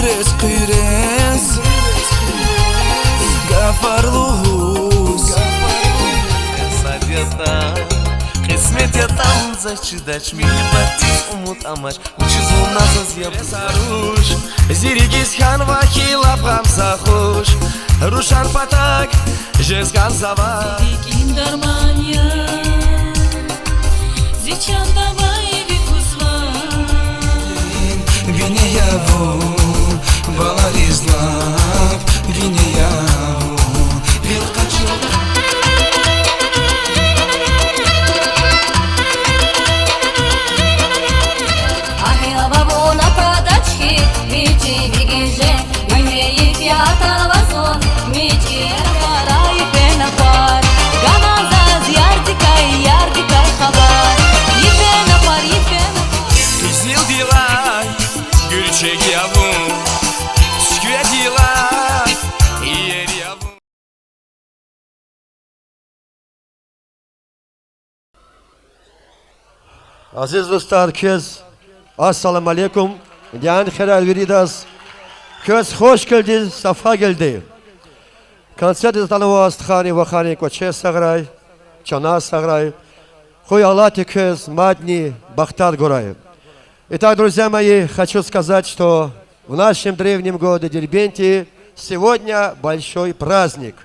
Kuyres Gafarluhus Sadiyata Kısmet yatan Zachıdaç Milibatis umut amaç Uçizum nazaz yapı saruş Zirigis han vahila pamsa hoş Ruşar patak Jezgan zava Dikin darmanya Zichan davai vikuzva Винеяву Баларизлав Винеяву Вилкачу Ахилава на подачки Мичи вигеже Мимеи фиата вазон Мичи рай пенапар Гамазаз ярдикай хабар Ипенапар Изнил дела Гürçek yavrum Sküvetiler Yer yavrum Aziz dostlar, köz Assalamu alaikum. Yani helal veridas. Köz hoş geldi, safa geldi. Konцерт из Данова Астхани, Вахани, Коче саграй, Чана саграй. Хуй Аллати köz, Мадни, Бахтар Гурай. Итак, друзья мои, хочу сказать, что в нашем древнем городе Дербенте сегодня большой праздник.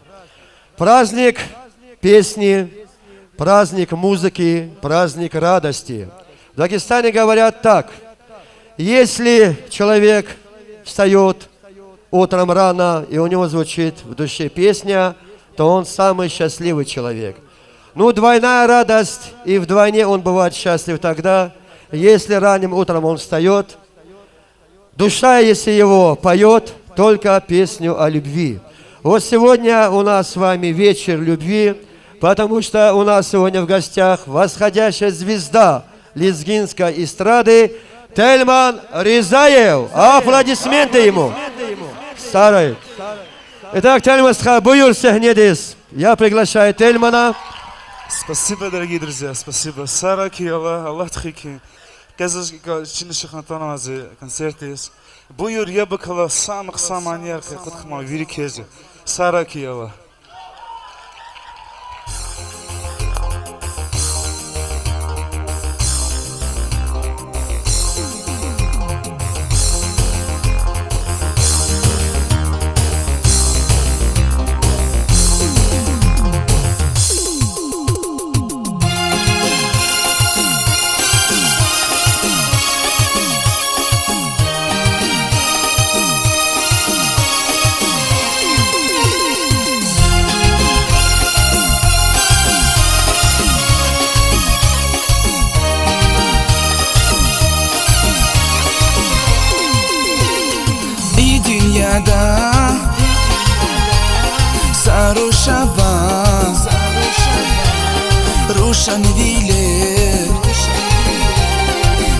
Праздник песни, праздник музыки, праздник радости. В Дагестане говорят так: если человек встает утром рано, и у него звучит в душе песня, то он самый счастливый человек. Ну, двойная радость, и вдвойне он бывает счастлив тогда, если ранним утром он встает, душа, если его поет, только песню о любви. Вот сегодня у нас с вами вечер любви, потому что у нас сегодня в гостях восходящая звезда лезгинской эстрады Тельман Ризаев. Аплодисменты ему. Старый. Итак, Тельман, буйур сехнедис. Я приглашаю Тельмана. Спасибо, дорогие друзья, спасибо. Сара Киева, Аллах Тхики. Казах чиниши хантанази концертис. Буйур ябакала самых саманьяк, кутхма вирикези. Сара Киева. Saruşava Ruşan vile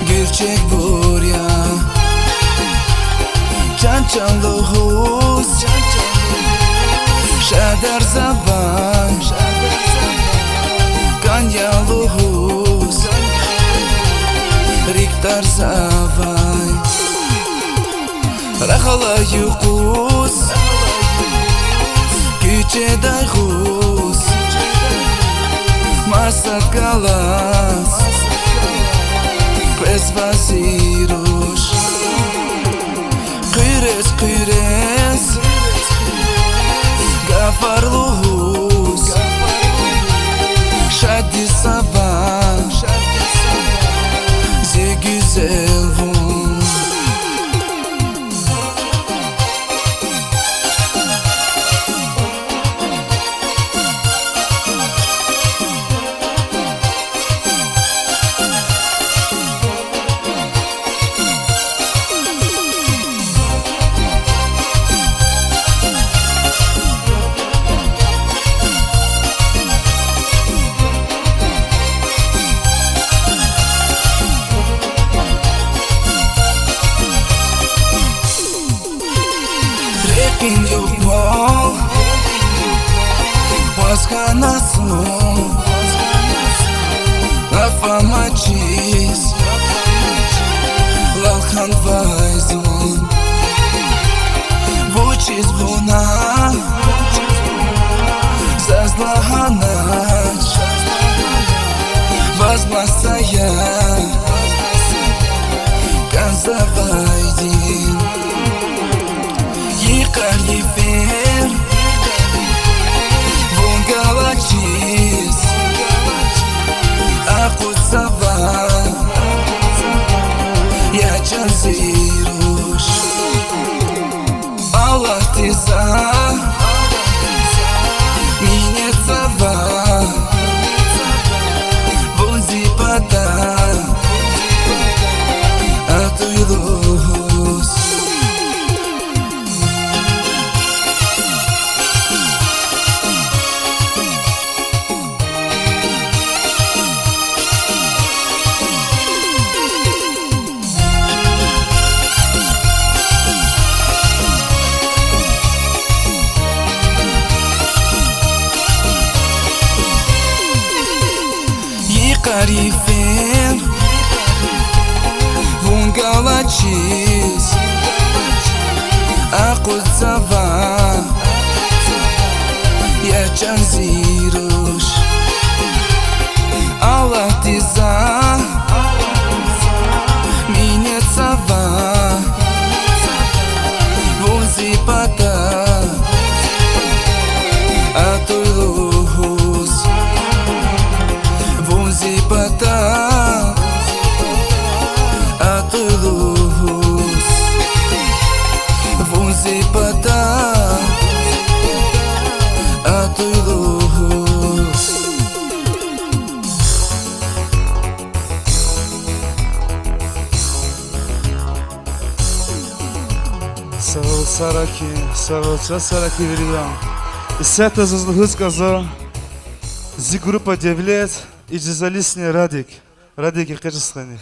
Gürçek burya Çançalı huz Şadar zavan Ganyalı huz Riktar zavay Rakhala yukuz Küçe dayhuz Marsat galas Kres vaziruş Kuyres Gafarluhuz Şadi sabah Ze güzel vun In your wall was canasson La fama cheese Lalkan vaizon zvona Zazlahanać Возгласая Казавайдин Икалифер Вонгалачис Акусава Я чанзируш Аллах ты за Минецава Вонзипата Атуйлус Карифер Вонгалачис Акузава Я чанзируш Аллах ты за Минецава Вонзипата Атуйлус Vonzipata Atulus Vonzipata Atulus Савол Сараки, Савол Сараки Вильям. И с этого сказал Зи группа 9 и джизалисни Радик. Радик и Каджисханих.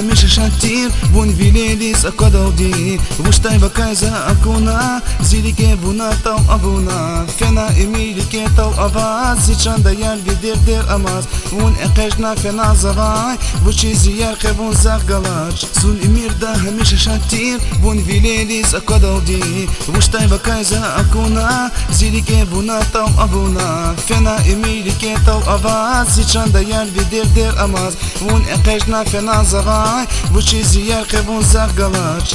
هميشه شاتير بون فيليليس أقدودي وشتاي بكايزا أكونا زيليكي بونا تاو أبونا فينا إميليكي تاو أفاز زيشان ديال فيدير دير أماز ون إقيشنا فينا زغاي وشي زيار خيبون زغلاش سون إمير دا هميشه شاتير بون فيليليس أقدودي وشتاي بكايزا أكونا زيليكي بونا تاو أبونا فينا إميليكي تاو أفاز زيشان ديال فيدير دير أماز ون إقيشنا فينا زغاي وشي زيار خيبون زغلاش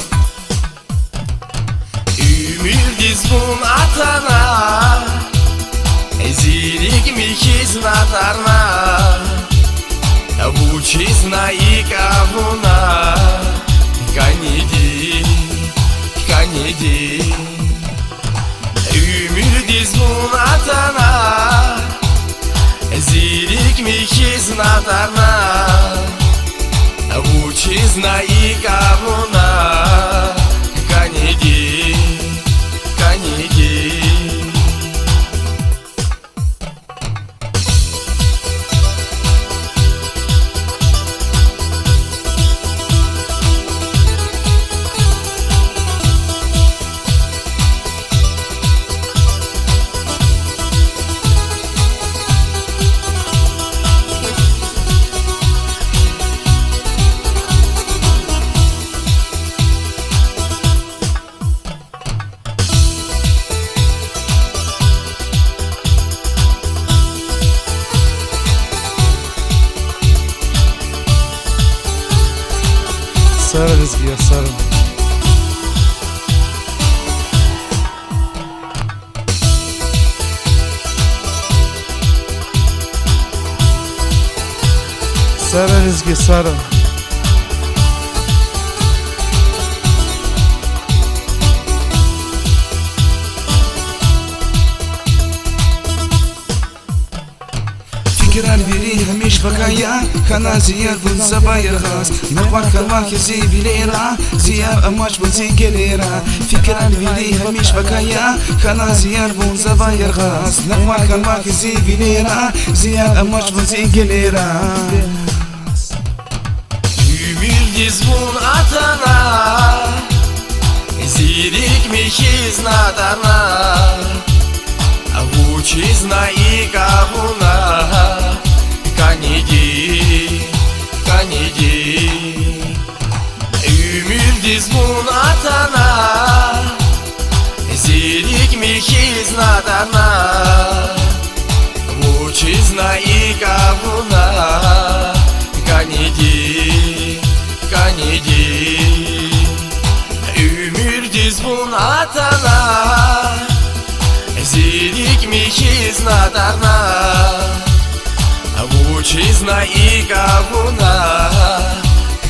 Ümürdiz bun atana Zilik mikiz natarna Вучизна и кавуна Каниди, каниди Ümürdiz bun atana Zilik mikiz natarna Вучизна и кавуна Каниди, каниди Saralizgi ya sarı. Saralizgi sarı. Fikran biri hamish bakaya Kana ziyar bun zabayir ghas Nakwar kalmak zi bilera Ziyar amash bun zi gelera Fikran biri hamish bakaya Kana ziyar bun zabayir ghas Nakwar kalmak zi bilera Ziyar amash bun zi gelera Ümildiz bun atana Zirik mihiz nadana Вучизна и кавуна Каниди, каниди Ümildiz bun atana Zirik mihiz nadana Вучизна и кавуна Каниди, каниди Ümildiz bun atana Zirik mihiz nadarna Вучизна и кавуна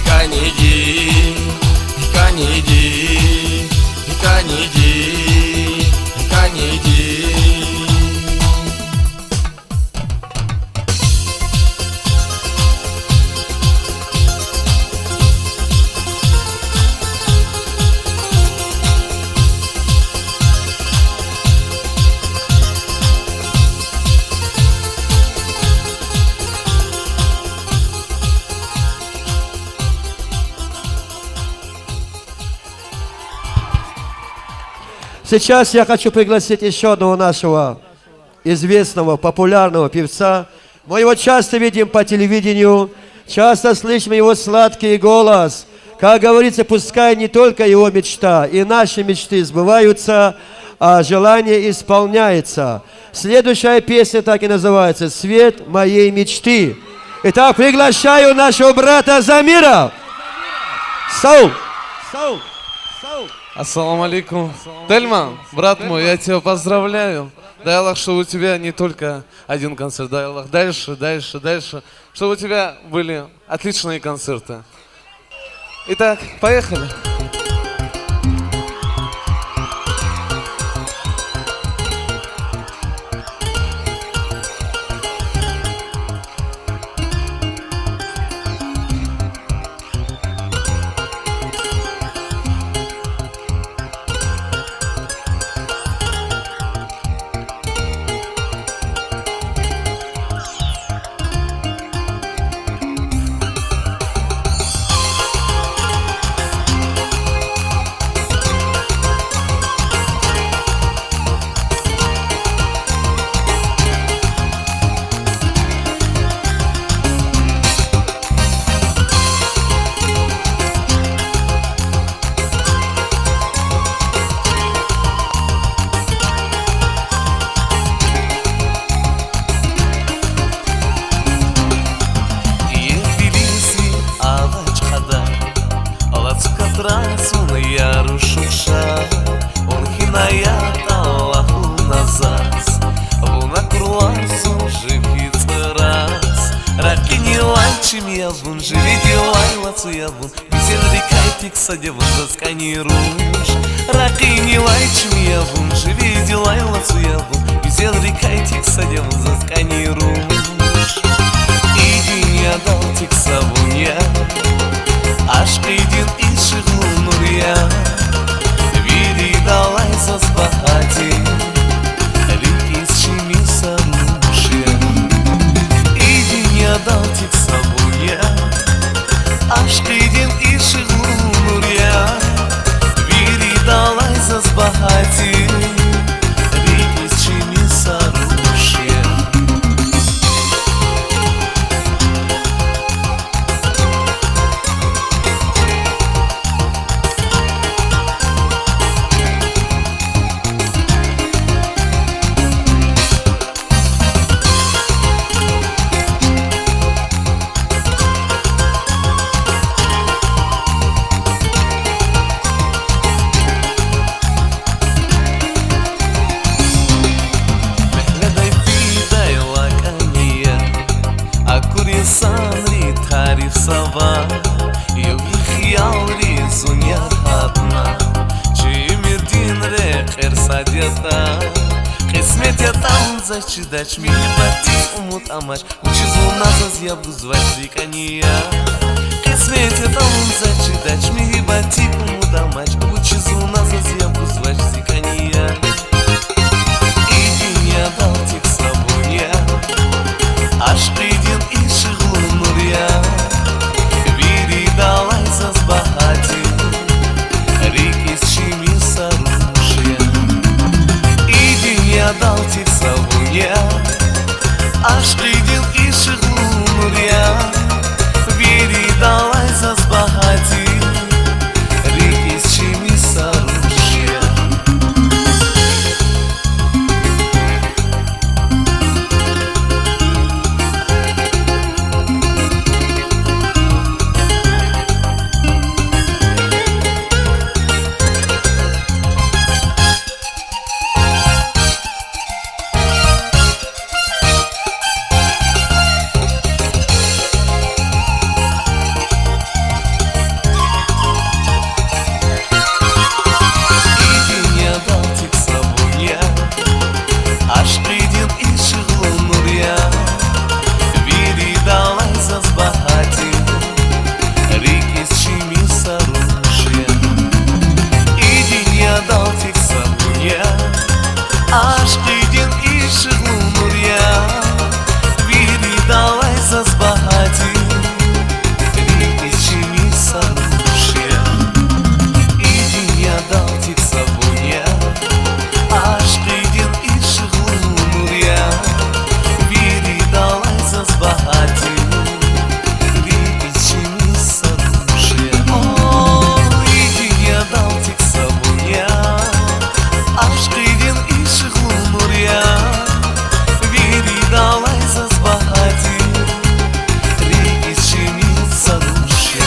Каниди, каниди, каниди, каниди Сейчас я хочу пригласить еще одного нашего известного, популярного певца. Мы его часто видим по телевидению, часто слышим его сладкий голос. Как говорится, пускай не только его мечта, и наши мечты сбываются, а желание исполняется. Следующая песня так и называется «Свет моей мечты». Итак, приглашаю нашего брата Замира. Сау! Сау! Сау! Ассаламу алейкум. Тельман, брат мой, я тебя поздравляю. Дай Аллах, чтобы у тебя не только один концерт, дай Аллах дальше, дальше, дальше, чтобы у тебя были отличные концерты. Итак, поехали. Садевун засканируешь Ракини лайчим явун Живи делай лацуявун Взял рекайтик садевун засканируешь Идин я дал тик савун я Аш идин иши глунур я Види далай сосбахати Рики с чими сарушья Идин я дал тик савун я Аш идин иши глунур Вири далай засбахати Рики с чими сарушья сава Юхиял рисуня хатна Чимирдин рекер садета Кисмет я там зачидач Мили батис умут амач Учизу назаз я буду звать зикания Кисмет я там зачидач Мили батик умут амач Учизу назаз я буду звать зикания И я дал тик сабуня Аш придин и шиглу нурья Вири далай зазбахати Рики с чими сарушья И день я дал тик сабуня Аш придин и шиглу нурья Вири далай зазбахати Рики с чими сарушья Аш придин и шиглу нурья Вири далай зазбахати Рики с чими сарушья И день я дал тик сабуня Аш придин и шиглу нурья Вири далай зазбахати Рики с чими сарушья И день я дал тик сабуня Аш придин и шиглу нурья Вири далай зазбахати Рики с чими сарушья О, и день я дал тик сабуня Аш придин и шиглу нурья Вири далай зазбахати Рики с чими сарушья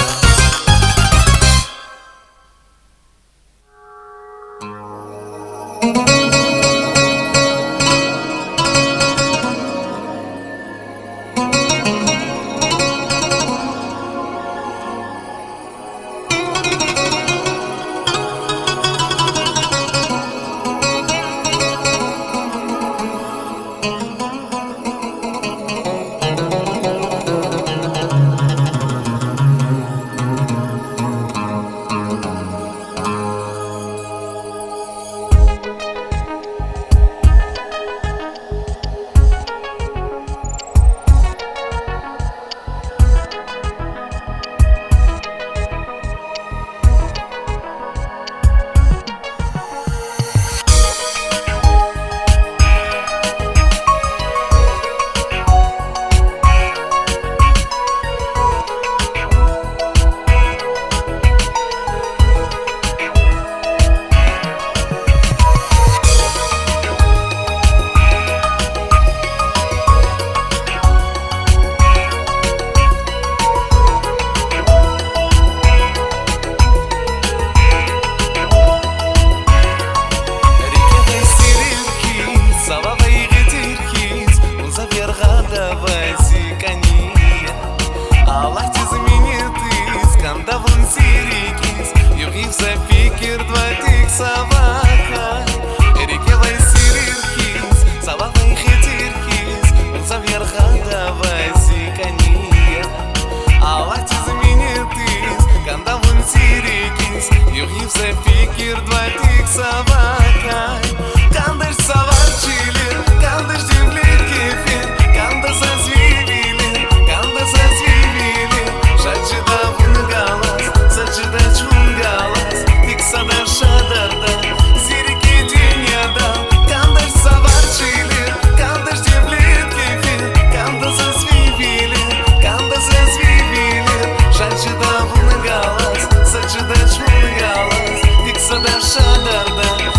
Saçı da çmurgalas, dik sada şadarda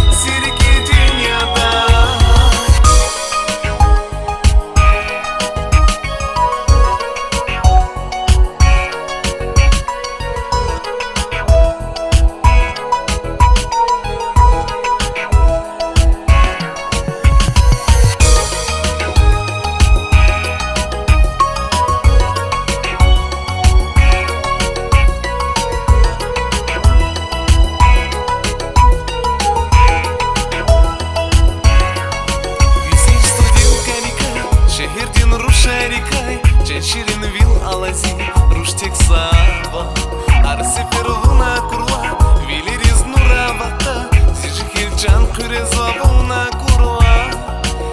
can kurezavuna kurla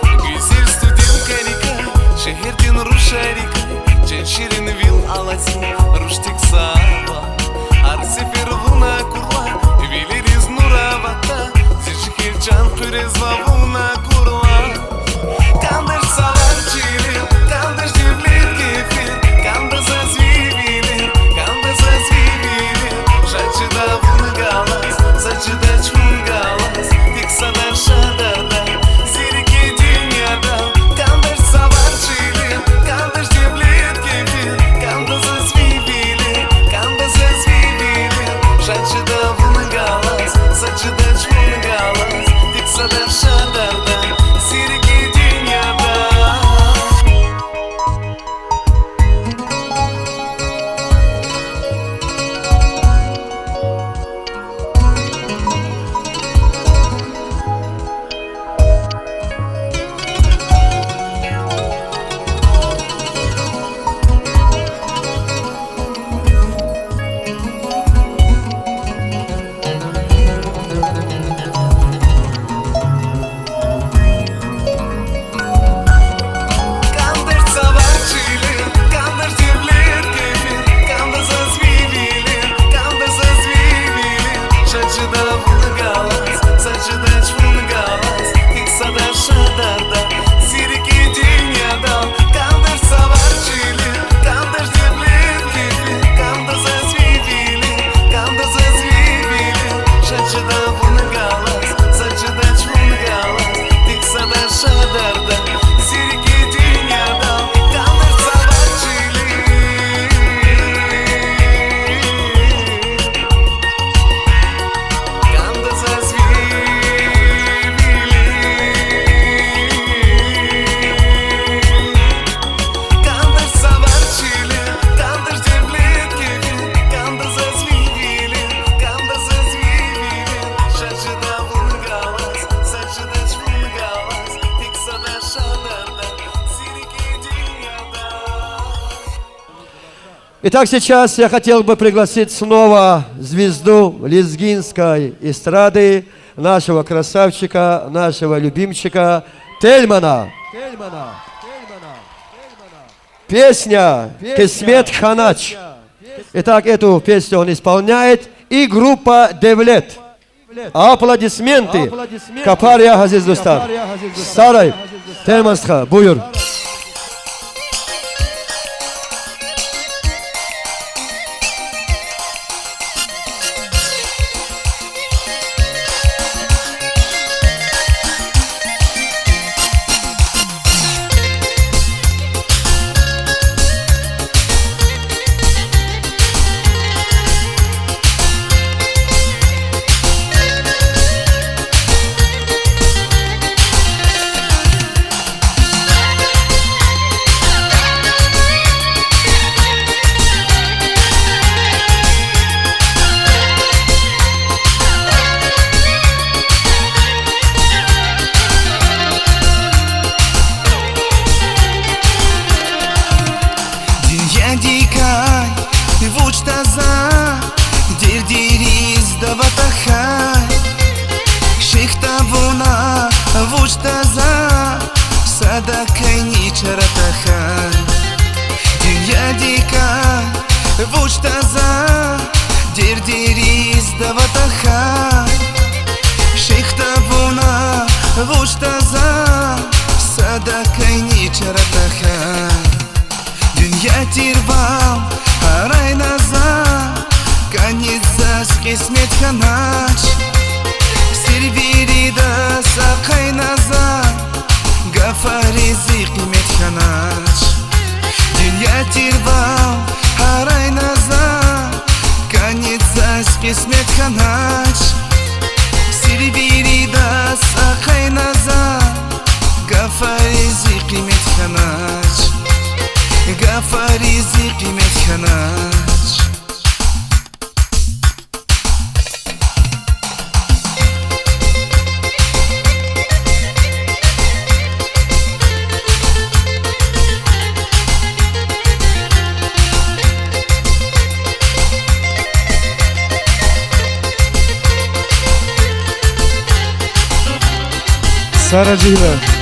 Güzel studentка Rika Şehirden Ruşarika Can şirin vil alatin Ruştik sava Ar sefer vuna kurla Vileriz nuravata Zirşikir can kurezavuna kurla Kandır savar çilir Kandır devlet kefir Kandır zazvivilir Kandır zazvivilir Şaçıda vunu galas Saçıda çun galas Tek sadar şadarda Zirike dünyada Kandır savar çilir Kandır devlet kefir Kandır zazvivilir Kandır zazvivilir Şaçıda vunu galas Saçıda çun galas Tek sadar şadarda Zirike dünyada Kandır savarçilir, kandır devlet kefir Kandır zazvivilir, kandır zazvivilir Şaçıda vunu galas, saçıda çvunu galas Tek sadar şadarda, zirike dünyada Kandır savarçilir, kandır devlet kefir Kandır zazvivilir, kandır zazvivilir Şaçıda vunu galas, saçıda çvunu galas Tek sadar şadarda, zirike dünyada Kandır savarçilir Kandır zazvivilir Kandır savarçilir, kandır devlet kefir Kandır zazvivilir, kandır zazvivilir Şaçıda vunu galas, saçıda çvunu galas Tek sadar şadarda, zirike dünyada Итак, сейчас я хотел бы пригласить снова звезду лезгинской эстрады, нашего красавчика, нашего любимчика Тельмана. Песня «Кесмет Ханач». Итак, эту песню он исполняет и группа «Девлет». Аплодисменты. Капария Газиз Достар. Сарай. Тельманстха. Буйур. Dünya dikay, vuçtaza Dirdiriz davatahai Shikta vuna, vuçtaza Sadakay nicharatahai Dünya dikay, vuçtaza Dirdiriz davatahai Shikta vuna, vuçtaza Sadakay nicharatahai Dünya tirval, haray nazar Kanitsa skesmet hanaç Sirviri da sakay nazar Gafarizi kıymet hanaç Dünya tirval, haray nazar Kanitsa skesmet hanaç Sirviri da sakay nazar Gafarizi kıymet hanaç Gafarizi kıymet hanaç Сара Джигра.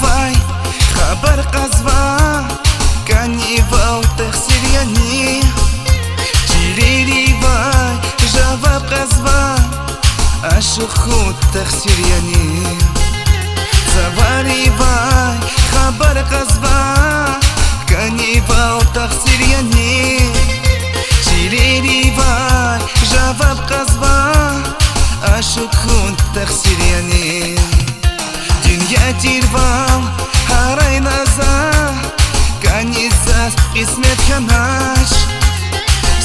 Вай, хабар казва, канивал тахсиряни. Чирири вай, жаваб казва, ашухут тахсиряни. Завари вай, хабар казва, канивал тахсиряни. Чирири вай, жаваб казва, ашухут тахсиряни. Dünya tirvam haray naza Kanizas qismet kanash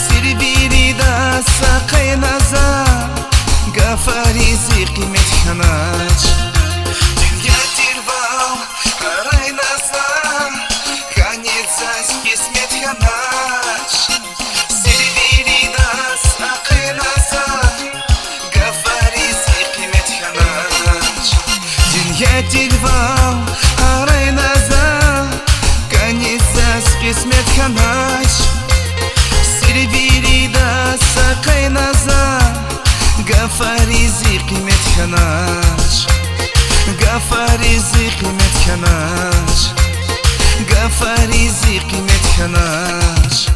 Sirbiri da saqay naza Gafarizi qimet kanash Dünya tirvam haray naza Kanizas qismet kanash Sirbiri da saqay naza Gafarizi qimet kanash Я тильвал, арай наза, канизас кисмет ханач. Сирбири да сакай наза, гафаризи кимет ханач. Гафаризи кимет ханач. Гафаризи кимет ханач.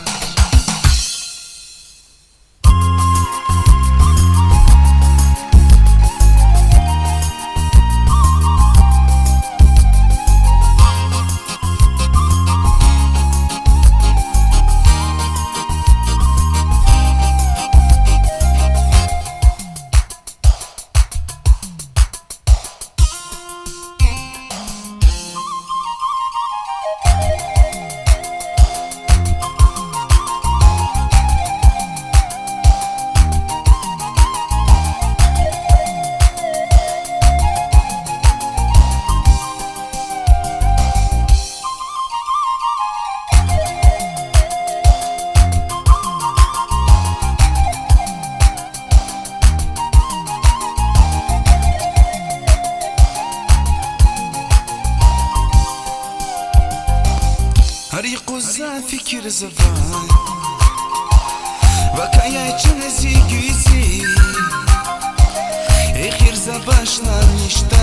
Arıqoza fikir zavan Vakaya çenezi güzi Ehirza başlanmışta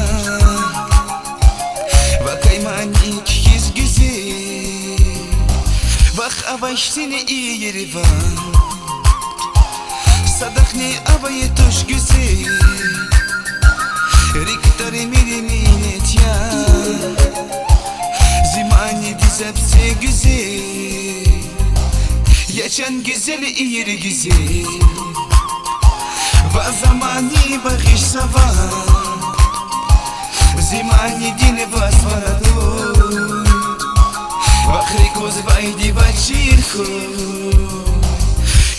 Vakay manik yüz güzi Vak avaştini iyi yeri var Sadakni avayı tuş güzi Riktari miri minet ya Zimani dizepse güzel Yaşan güzel iyiri güzel Va zamani bakış sava Zimani dini vasvaradu Vakri koz vaydi vachirku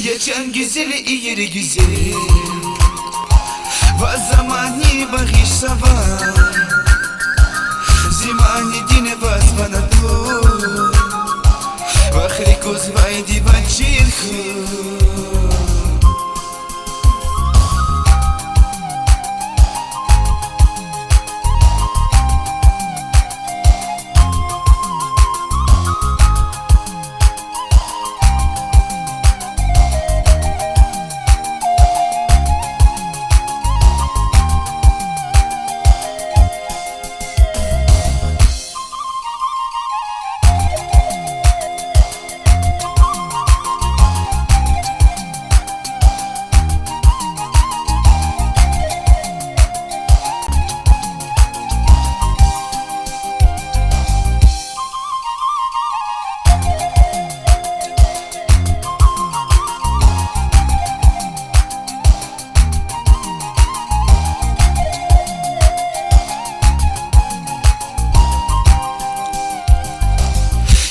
Yaşan güzel iyiri güzel Va zamani bakış sava Zimani dine vasvanadu Vahri koz vaydi vachirku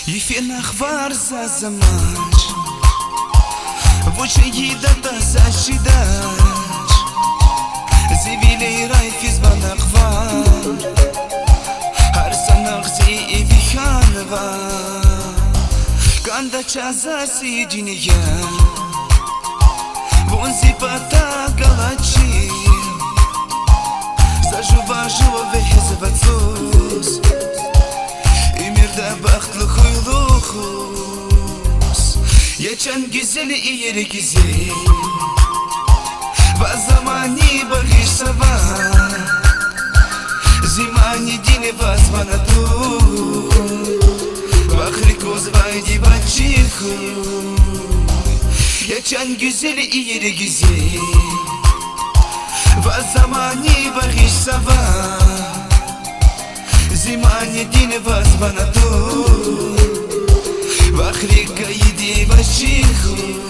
Ефенах варза замач Воче едата сашидаш Зивилей райфиз банах вар Харсанах зи и виханва Канда чаза сидиния Вонзи пата галачи Зажува вехезвацус Emirde baktlı huyluğuz Geçen güzeli iyeri güzel Ve zamani bakış sabah Zimani dini vazmana tu Vakri koz vaydi baчихu Geçen güzeli iyeri güzel Ve zamani bakış sabah Зимане дine vazbana tu Vahrika yedi vachihu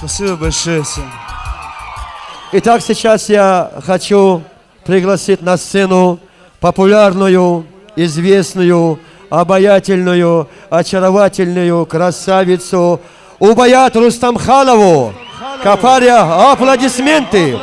Спасибо большое всем. Итак, сейчас я хочу пригласить на сцену популярную, известную, обаятельную, очаровательную красавицу Убаят Рустамханову. Капария, аплодисменты!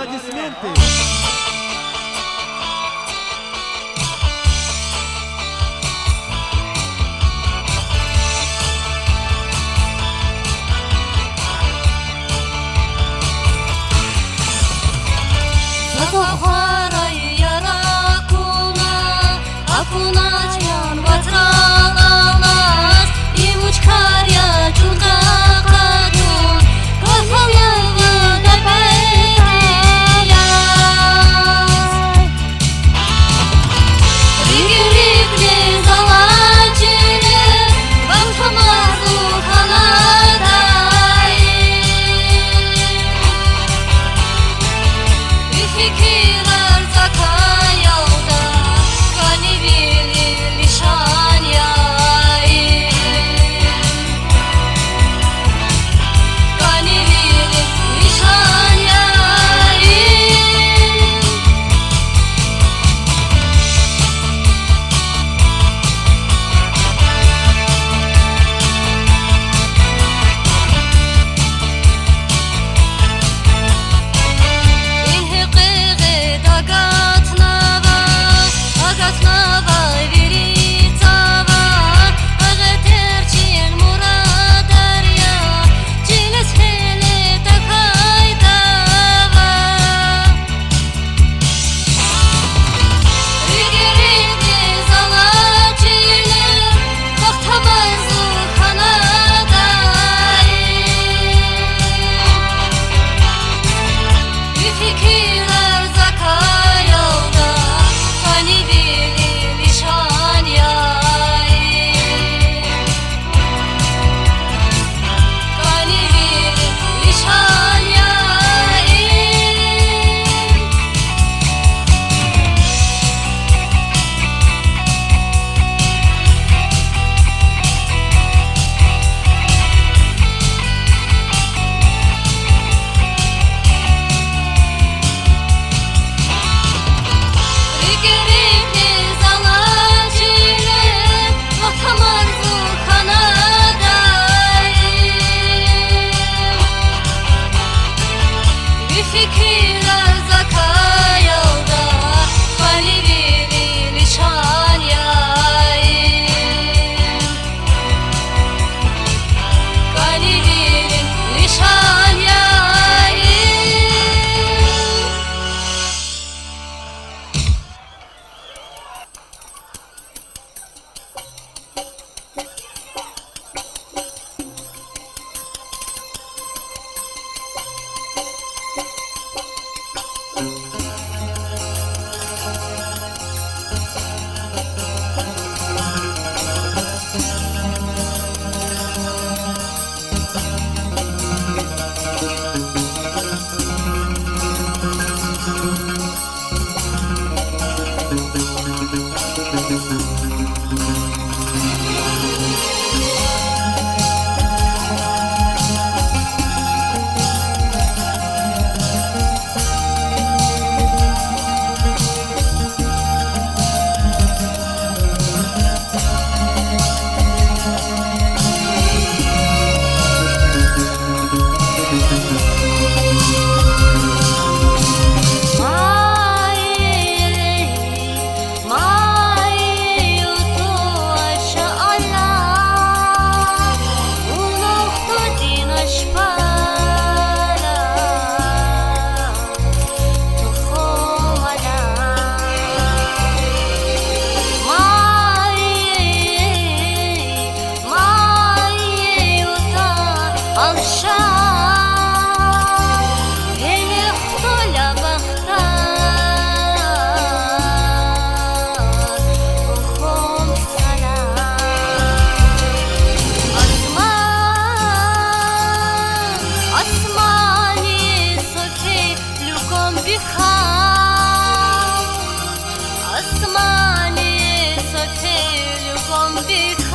люком бихам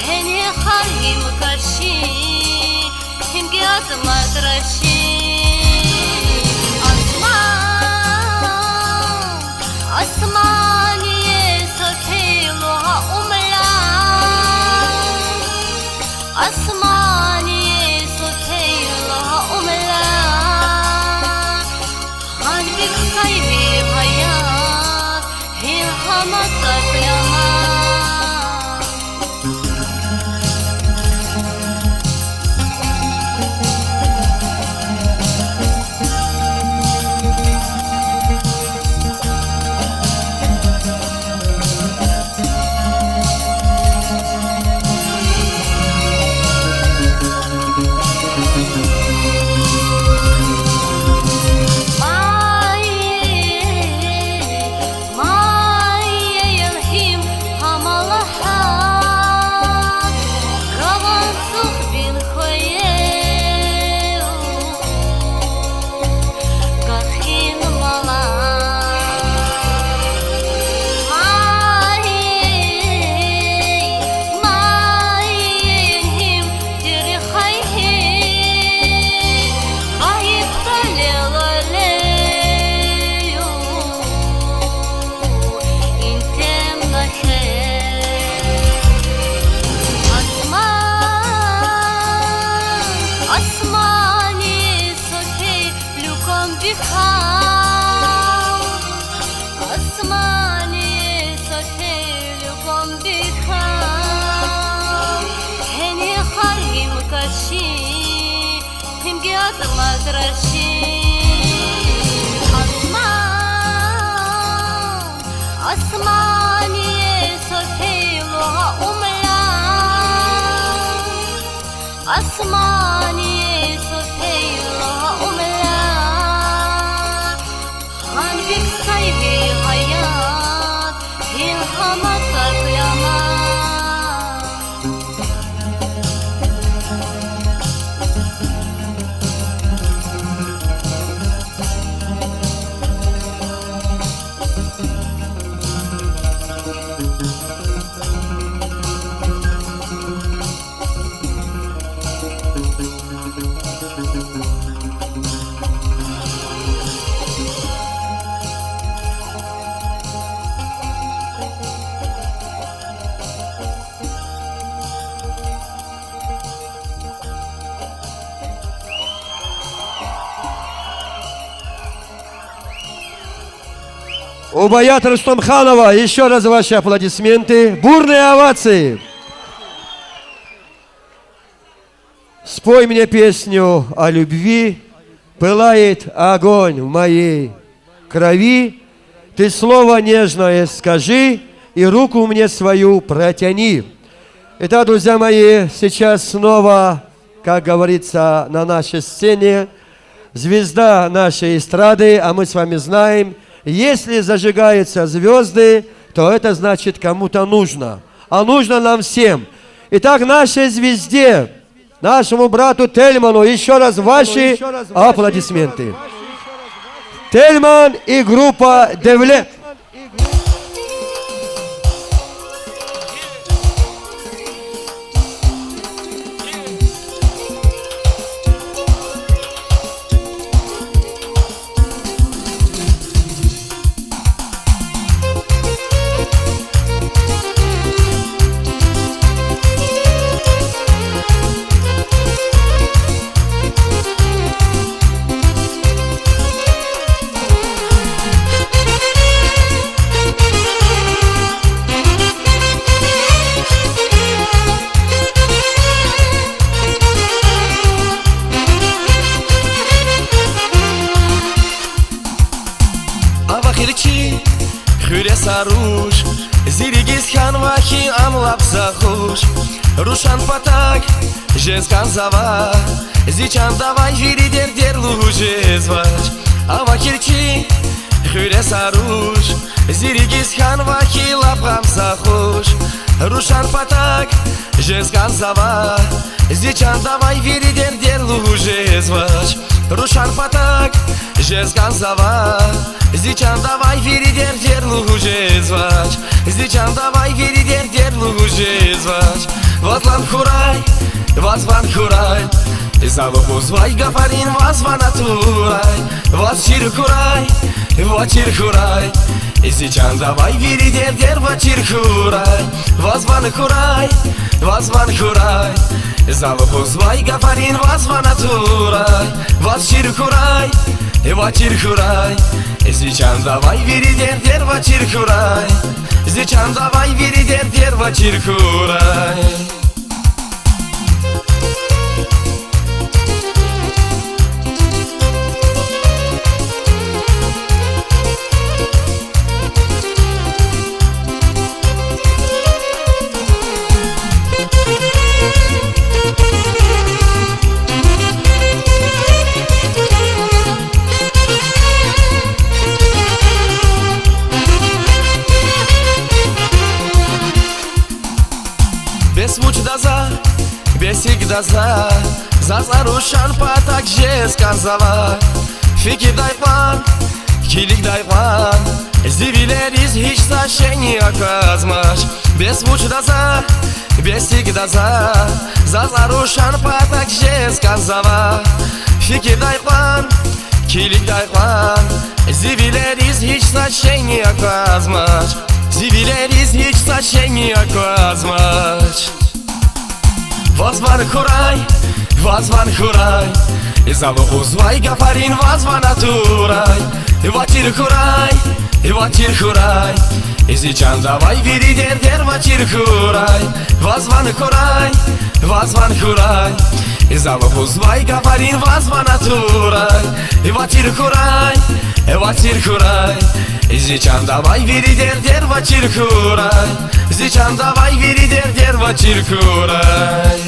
Хени харим каши Химгиат мадраши Асмание сотейлуга умла Асмание сотейлуга умла Ханбик сайби хаят Хилхамат катляма Асмани сотей люком бихам Асмани сотей люком бихам Хени харим каши Химгиат мадраши Асмани сотей луга умла Асмание сотейлуга умла Ханбик сайби хаят Хилхамат катляма У Баят Рустамханова еще раз ваши аплодисменты. Бурные овации. Спой мне песню о любви, пылает огонь в моей крови. Ты слово нежное скажи и руку мне свою протяни. Итак, друзья мои, сейчас снова, как говорится, на нашей сцене звезда нашей эстрады, а мы с вами знаем, если зажигаются звезды, то это значит кому-то нужно. А нужно нам всем. Итак, нашей звезде, нашему брату Тельману, еще раз ваши аплодисменты. Тельман и группа Девлет. Sarush Zirigis hanvahi amlap zahush Rushan patak Жезган зава Зичан давай вири дер луже звач Ава кирчи Хюре саруш Зиригис ханвахи лапгам захуш Рушан патак Жезган зава Зичан давай вири дер луже звач Рушан патак Жезган зава Зичан давай вири дер луже звач Зичан давай вери дер луже звать. Возван хурай, залу звай гафарин возван атурай. Вачир хурай, Зичан давай вери дер вачир хурай. Возван хурай, залу звай гафарин возван атурай. Вачир хурай, Зичан давай вери дер вачир хурай. Зичан давай вери дер вачир хурай. Бесик даза, зазарушан патак же сказала. Fikir dayvan, kilik dayvan, zivileriz hiç taşeni akazmaş. Besvuç daza, besik daza, zazaruşan patak je сказала. Fikir dayvan, kilik dayvan, zivileriz hiç taşeni akazmaş. Zivileriz hiç taşeni akazmaş. Возван хурай, залу звай гафарин возван атурай. Вачир хурай, Зичан давай вери дер вачир хурай. Возван хурай, залу звай гафарин возван атурай. Вачир хурай, Зичан давай вери дер вачир хурай. Зичан давай вери дер вачир хурай.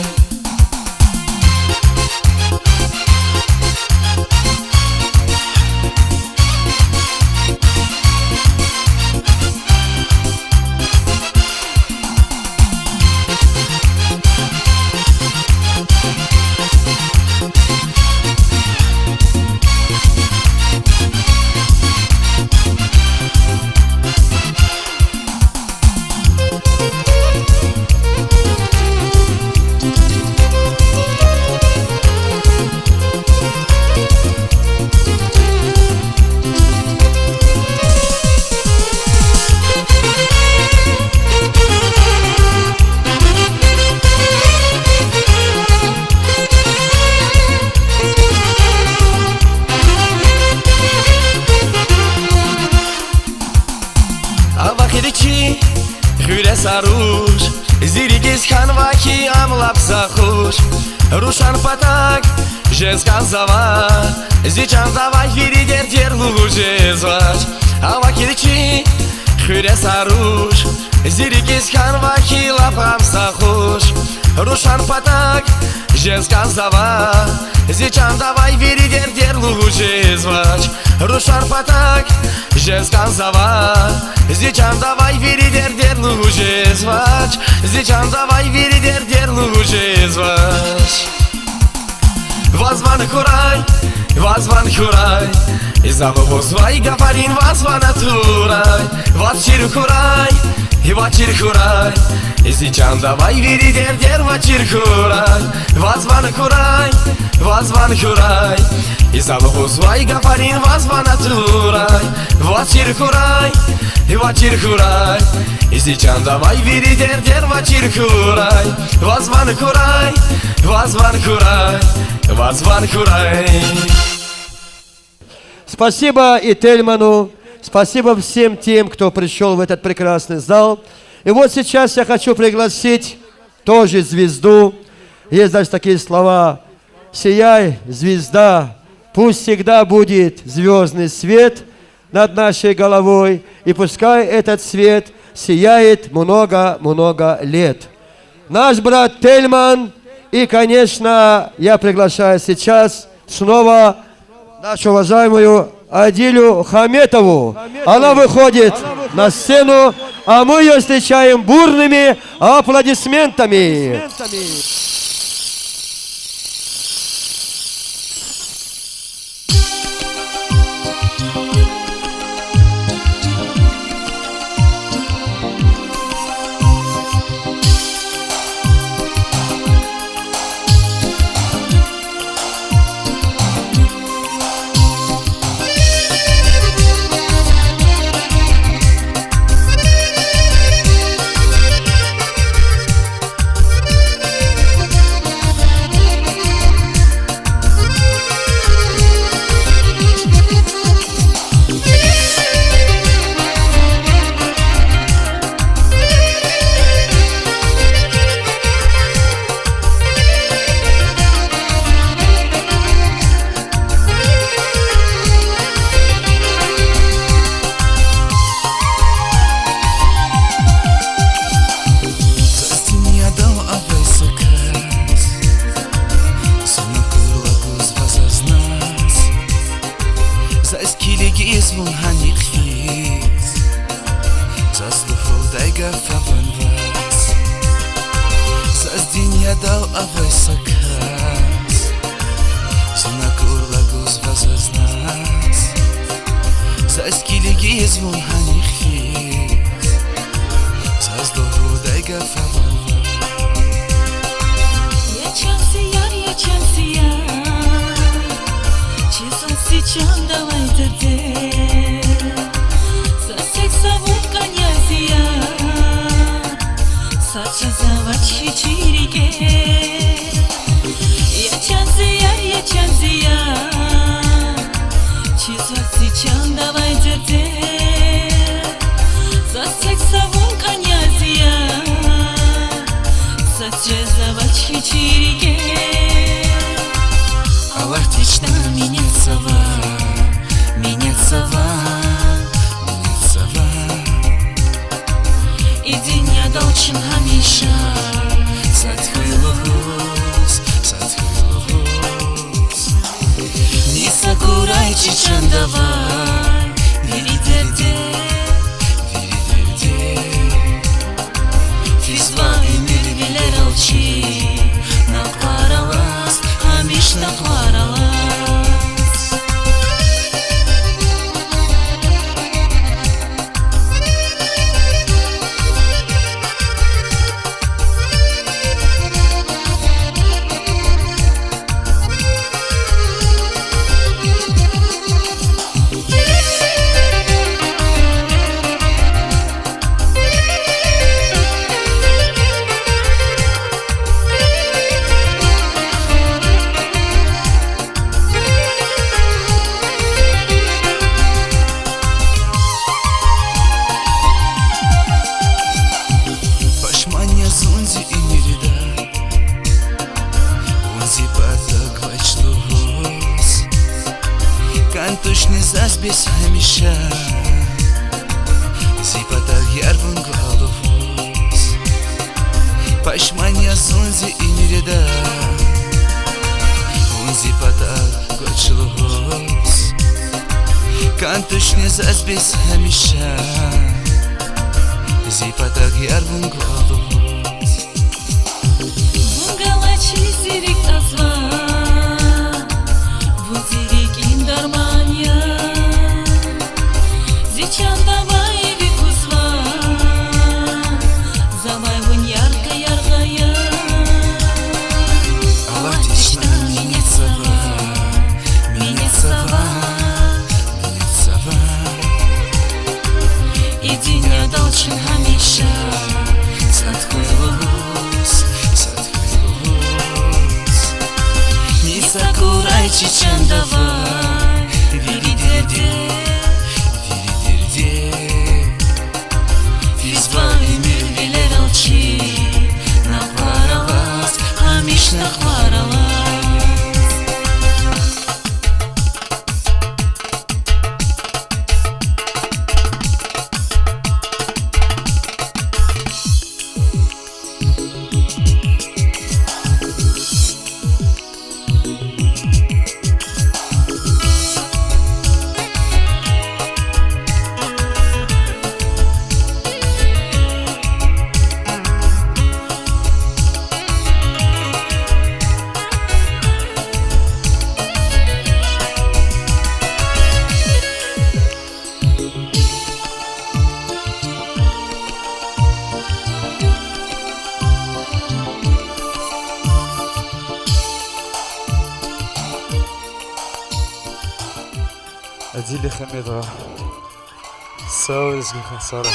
Hüre saruş, zirigiz kanvaki amlap sahuş. Ruşan patak, je сказала. Зичан давай вери дер луже звать. Авакиричи, hüre saruş, zirigiz kanvaki лапам sahuş. Ruşan patak, je сказала. Зичан давай вери дер луже звать. Ruşan patak, je сказала. Зичан давай вери дер луже звать. Зичан давай вери дер луже звать. Возван хурай, залу звай гафарин возван атурай. Вачир хурай, Зичан давай вери дер вачир хурай. Возван хурай, залу звай гафарин возван атурай. Вачир хурай, Зичан давай вери дер вачир хурай. Возван хурай. Спасибо и Тельману, спасибо всем тем, кто пришел в этот прекрасный зал. И вот сейчас я хочу пригласить тоже звезду. Есть даже такие слова: «Сияй, звезда, пусть всегда будет звездный свет над нашей головой, и пускай этот свет сияет много-много лет». Наш брат Тельман, и, конечно, я приглашаю сейчас снова нашу уважаемую Адилю Хаметову. Она выходит на сцену, а мы ее встречаем бурными аплодисментами. звон ханихи Заздору дайга фавала Я чансия Чесон сичан давай дерде За сексовым конязия Сача завачи чирике Я чансия Чесон сичан давай дерде За сексовым конязия Сача завачи чирике Аллах тична меня сова Меня сова И день я должен хамиша Садхуйлухус Не сагурай чичан давай Виридерде Физва и мир велер алчи Накваралас, хамиш накваралас Пашмания зунзи и мирида Унзи патак вачлухус Кантушни засбес хамиша Зипатак ярвун галухус Пашмания зунзи и мирида Унзи патак вачлухус Кантушни засбес хамиша Зипатак ярвун галухус Вунгалачи зирик тазва Вузирик индармания Зичан давай викузва Замай вун яркая Аллах тична меня сова Меня сова И день я должен хамиша Садхуйлухус Не сагурай чичан давай Виридерде Физва и мир велер алчи Накваралас, хамиш накваралас Адили Хамидова Саулис Гахасара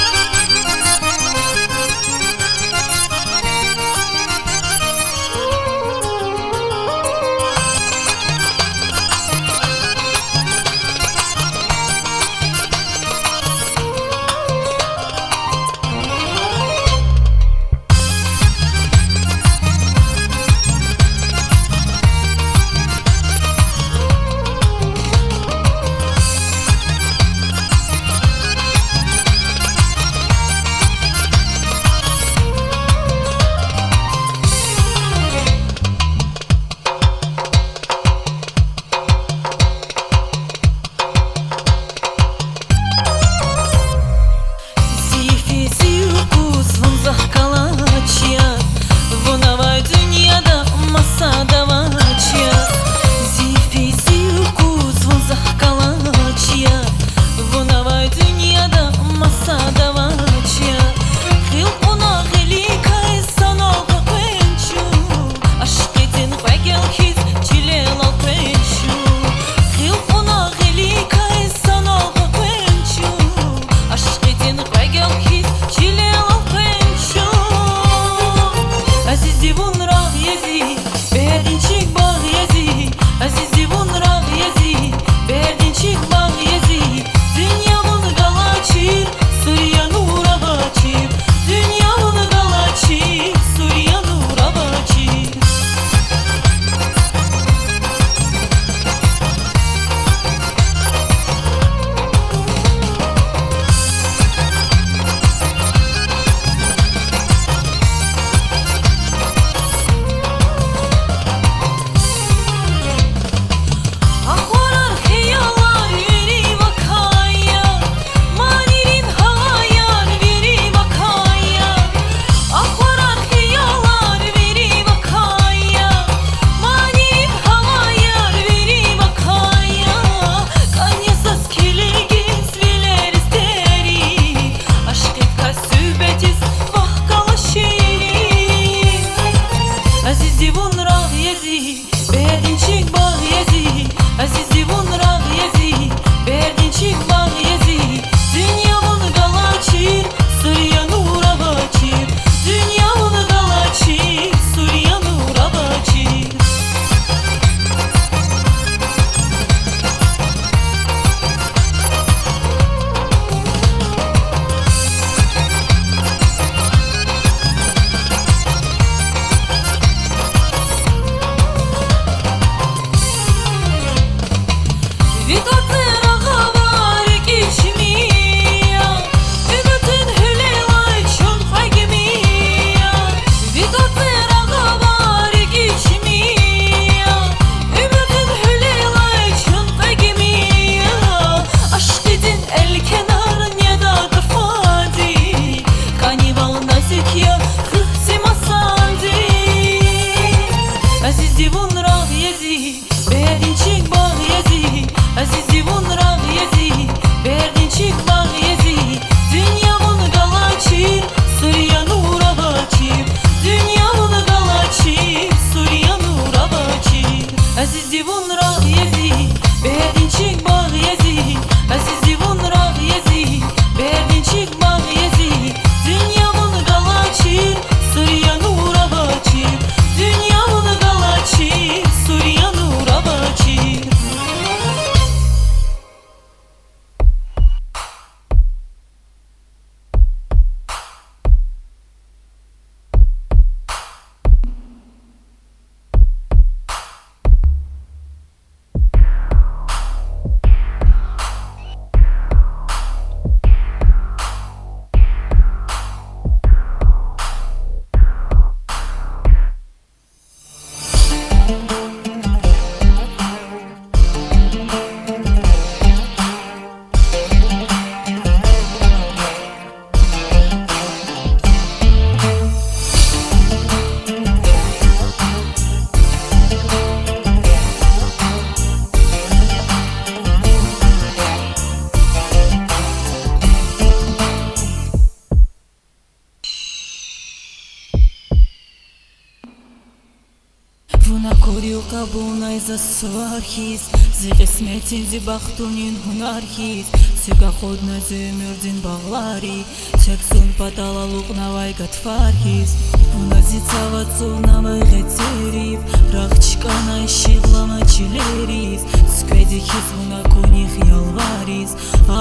կաբունայ զասվարհիս Զիղեսմետին զիբախտունին հունարհիս Սյուգախոդնա զիմյուրդին բաղլարի Չեքսուն պատալալուղնավայ գատվարհիս Ունազի ծավացունավայ ղեցերիվ Ռաղչկանայ շիղլամա չիլերիս Սկվեդիքիս հունակունի խիալվարիս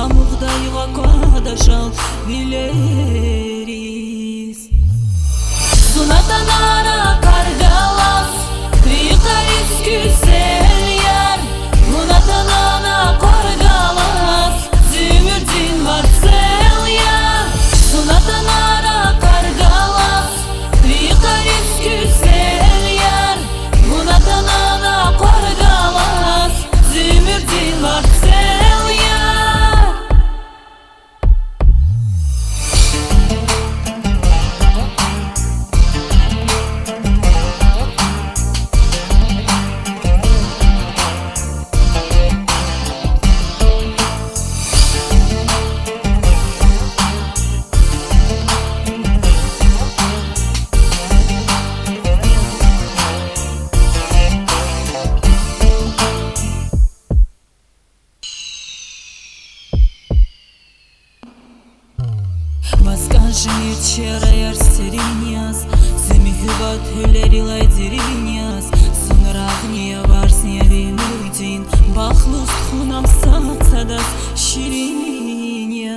Ամուղդա յուղակոադաշալ վիլերիս Sunatanara kargalas Krikariz güzel yer Munatanana kargalas Zümürdin varsel yer Sunatanara kargalas Krikariz güzel yer Munatanana kargalas Zümürdin varsel yer Maskanshin çerayar serinyas Zemi hüvat hülerilay derinyas Sunrağniya varsniya vinurdin Bakhlus txunam satsadas şirinyas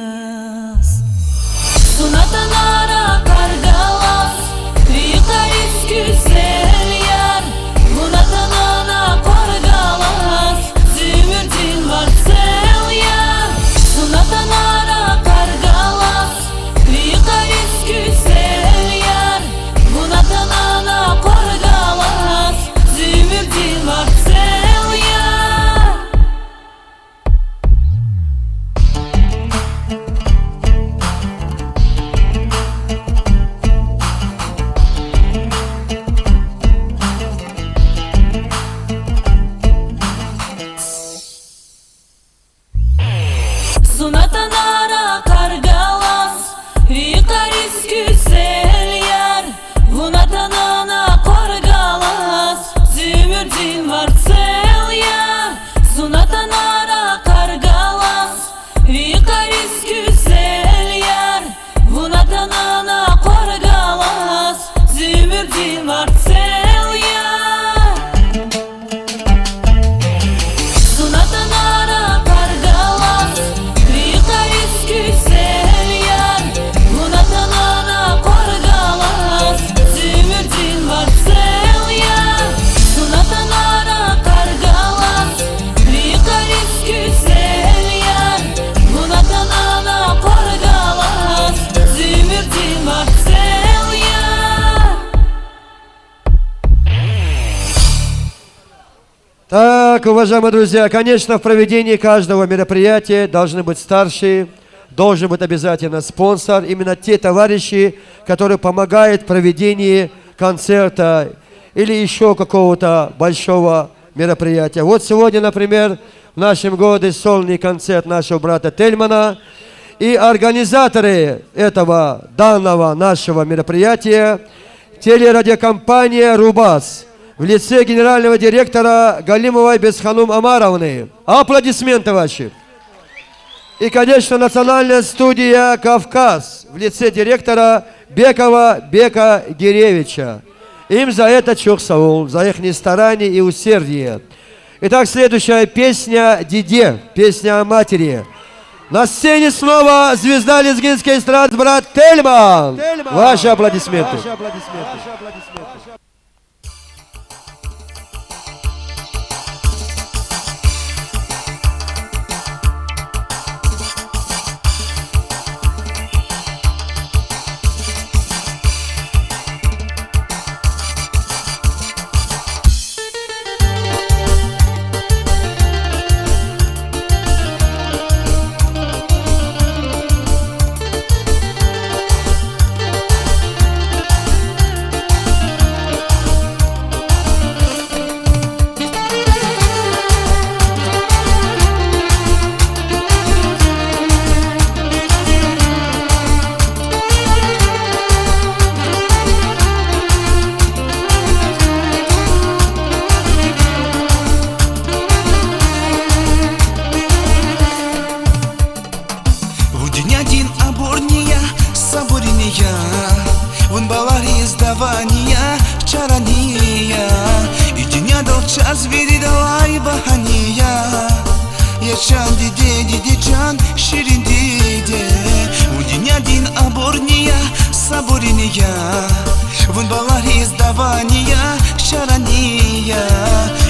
Sunatanara kargalas Krikariz güzel yer Munatanana kargalas Zümürdin varsel yer Sunatanara kargalas Krikariz güzel yer Munatanana kargalas Zümürdin varsel yer Sunatanara kargalas Krikariz güzel yer Munatanana kargalas Zümürdin varsel yer Sunatanara kargalas Krikariz güzel yer Munatanana kargalas Zümürdin varsel yer Sunatanara kargalas Krikariz güzel yer Munatanana kargalas Zümürdin varsel yer Sunatanara kargalas Krikariz güzel yer Munatanana kargalas Zümürdin varsel yer Так, уважаемые друзья, конечно, в проведении каждого мероприятия должны быть старшие, должен быть обязательно спонсор, именно те товарищи, которые помогают в проведении концерта или еще какого-то большого мероприятия. Вот сегодня, например, в нашем городе сольный концерт нашего брата Тельмана, и организаторы этого данного нашего мероприятия телерадиокомпания «Рубас» в лице генерального директора Галимовой Бесханум Амаровны. Аплодисменты ваши. И, конечно, национальная студия «Кавказ» в лице директора Бекова Бека Гиревича. Им за это чухсаул, за их старание и усердие. Итак, следующая песня «Диде», песня о матери. На сцене снова звезда лезгинской эстрады брат Тельман. Ваши аплодисменты. оборния, соборения. Вон балари издавания, чарания. И дня дал час, вери давай бахания. Я чан диде чан, ширин диде. У дня дин оборния, соборения. Вон балари издавания, чарания.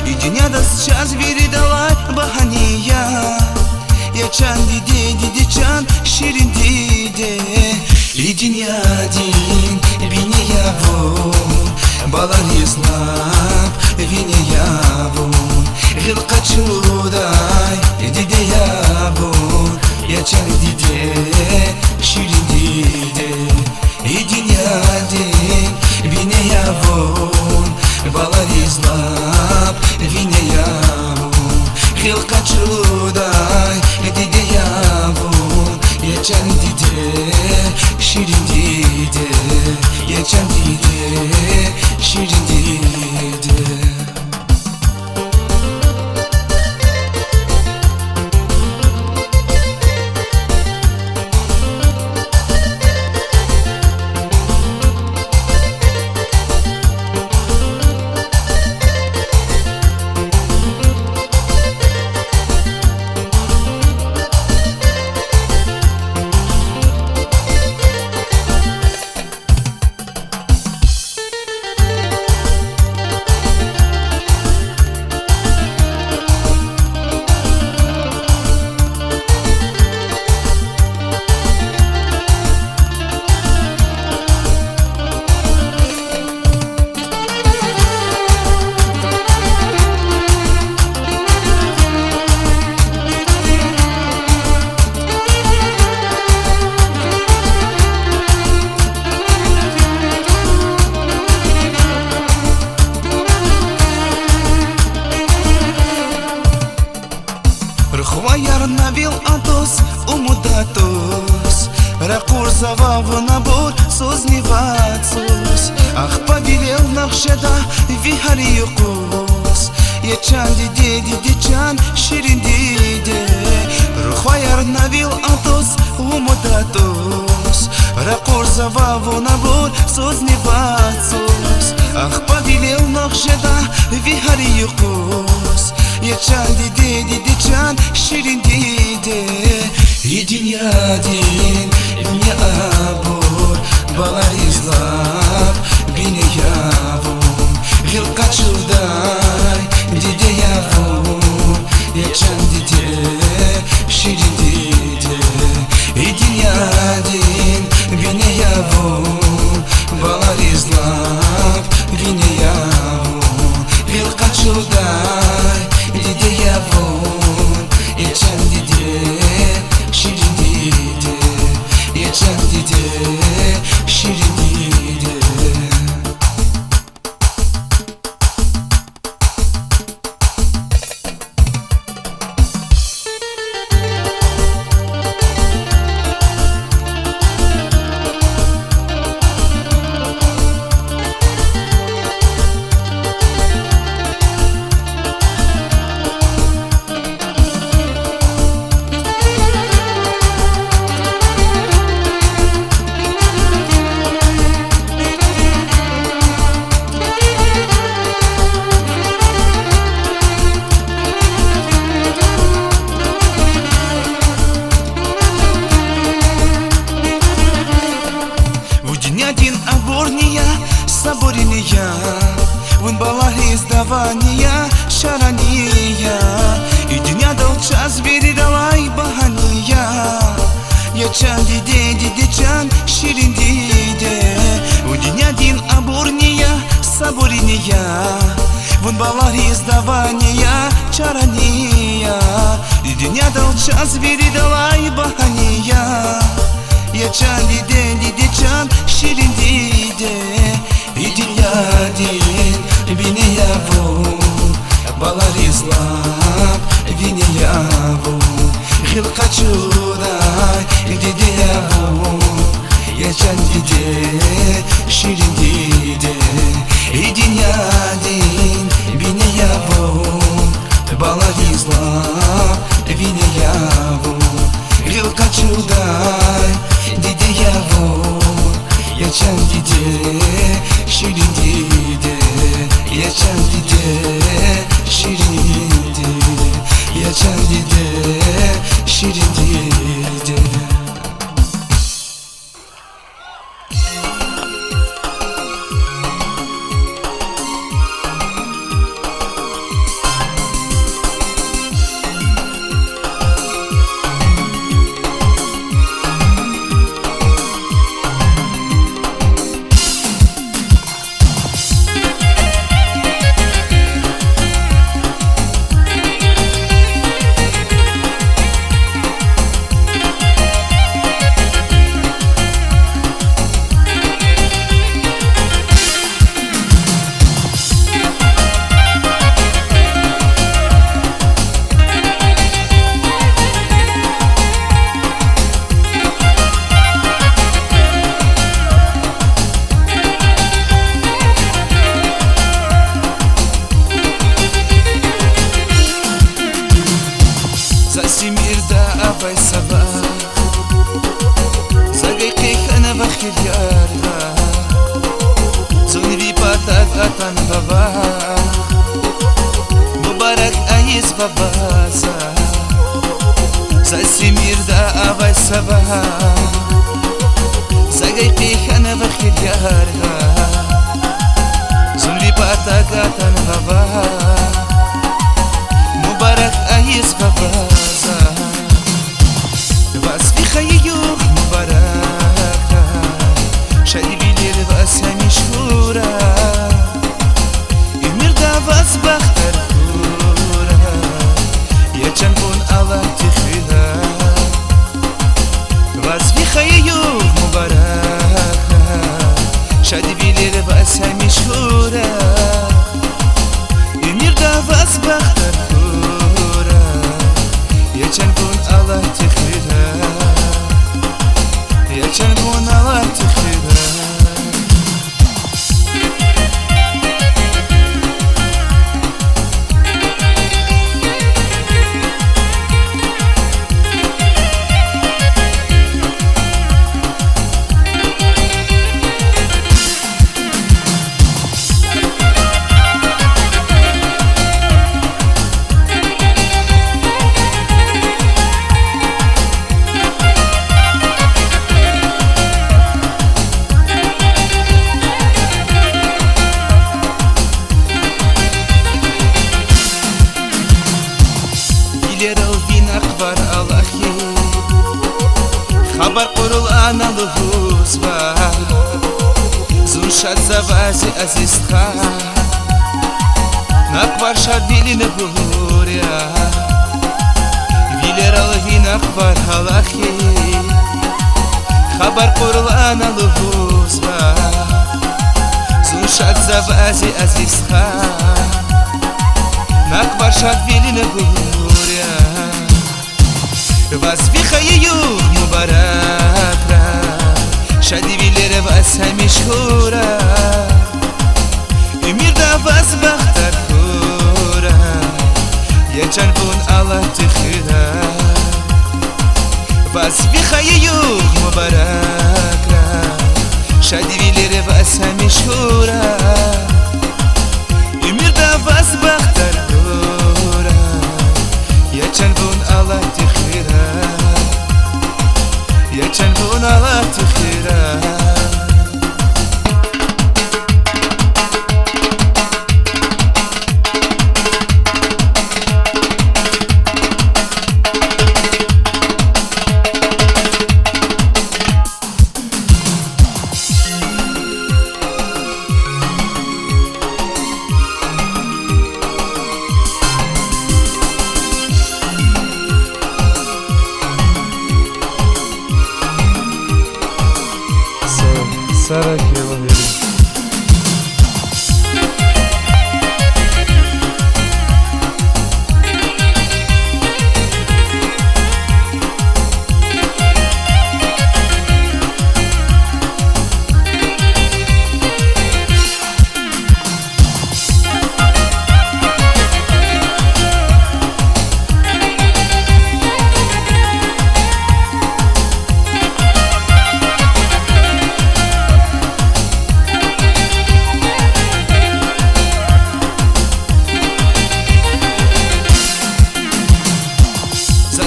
И дня дал час, вери давай бахания. Я чан диде чан, ширин диде. И день один, бине я вон, балари слаб, вине я вон. Гилка чудай, диде я вон, я чан диде, ширин диде. И день один, бине я вон, балари слаб, вине я вон. Гилка чудай, диде я вон, я чан диде, ширин диде. Я чан диде, ширин диде. Рхваяр навил атос, умудатос. Ракур завав набор, созневацус. Ах, повелел нахшеда, вихари юкус. Я чан диде чан, ширин диде. Рхваяр навил атос, умудатос. Ракур завав набор, созневацус. Ах, повелел нахшеда, вихари юкус. Я чан диде чан, ширин диде. И день один, мне обор, балари слаб, бине я вон. Гилка чудай, диде я вон, я чан диде, ширин диде. И день один, бине я вон, балари слаб, бине я вон. Гилка чудай, диде я вон, я чан диде, ширин диде. Я чан диде, ширин диде. Один оборния, соборения. Вон балари издавания, шарания. И дня дал час, вери давай бахания. Я чан диде чан, ширин диде. У дня один оборния, соборения. Вон балари издавания, чарания. И дня дал час, вери давай бахания. Я чан диде чан, ширин диде. И день один, бине я вон, балари слаб, вине я вон. Гилка чудай, диде я вон, я чан диде, ширин диде. И день один, бине я вон, балари слаб, вине я вон. Гилка чудай, زقيقي أنا بخير يارها زنبي باتاقاتا غبا مبارك أيس غبازا بس في خيوخ مبارك شادي بيلير بأسها مشهورة إمير دا بس بختر كورة يا جنبون الله تخيلا بس في خيوخ مبارك شادي بيلير بأسها مشهورة إمير دا بس بختر كورة يا جنبون الله تخيلا يا جنبون الله تخيلا خبر قرآن الهوز با زون شد زوازی عزیز خان نقبر شد بیلی نبوریا ویلر الوی نقبر حلاخی خبر قرآن الهوز با زون شد زوازی عزیز خان نقبر شد بیلی نبوریا вас вихаю мубаракра шади вилере вас хамишхура эмир да вас бахтар хура я чанбун аллах тихира вас вихаю мубаракра шади вилере вас хамишхура эмир да вас бахтар хура я чанбун аллах тихира يا جنبون الله تخيرا Саракева.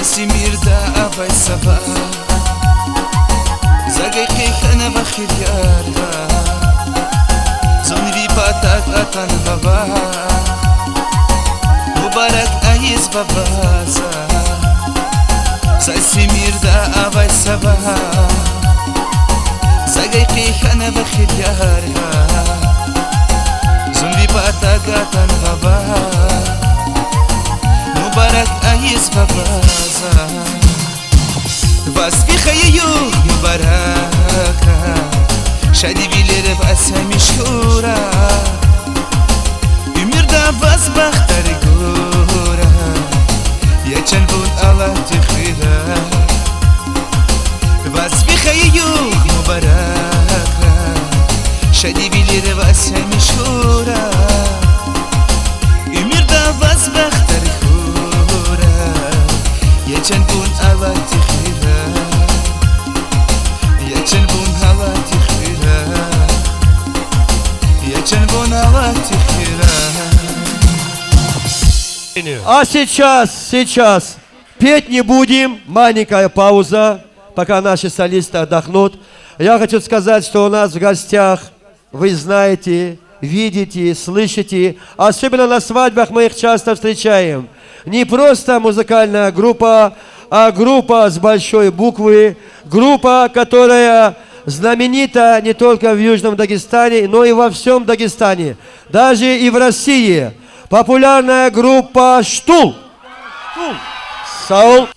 Симирда авай саба Загайхих ана бахир ярда Зонви патак атан баба Мубарак аиз бабаза Симирда авай саба Загайхих ана бахир ярда Зонви патак атан баба مبارك أيس بابازا вас вихаю مبارك شادي بيلير بأسها مشهورة أمير دا вас بختار كورة يا جنبون الله تخيرا вас вихаю مبارك شادي بيلير بأسها مشهورة أمير دا вас بختار يا جنبون الله تخيرا يا جنبون الله تخيرا يا جنبون الله تخيرا А сейчас петь не будем, маленькая пауза, пока наши солисты отдохнут. Я хочу сказать, что у нас в гостях, вы знаете, видите, слышите, особенно на свадьбах мы их часто встречаем. Не просто музыкальная группа, а группа с большой буквы, группа, которая знаменита не только в Южном Дагестане, но и во всем Дагестане, даже и в России. Популярная группа «Штул». Саул.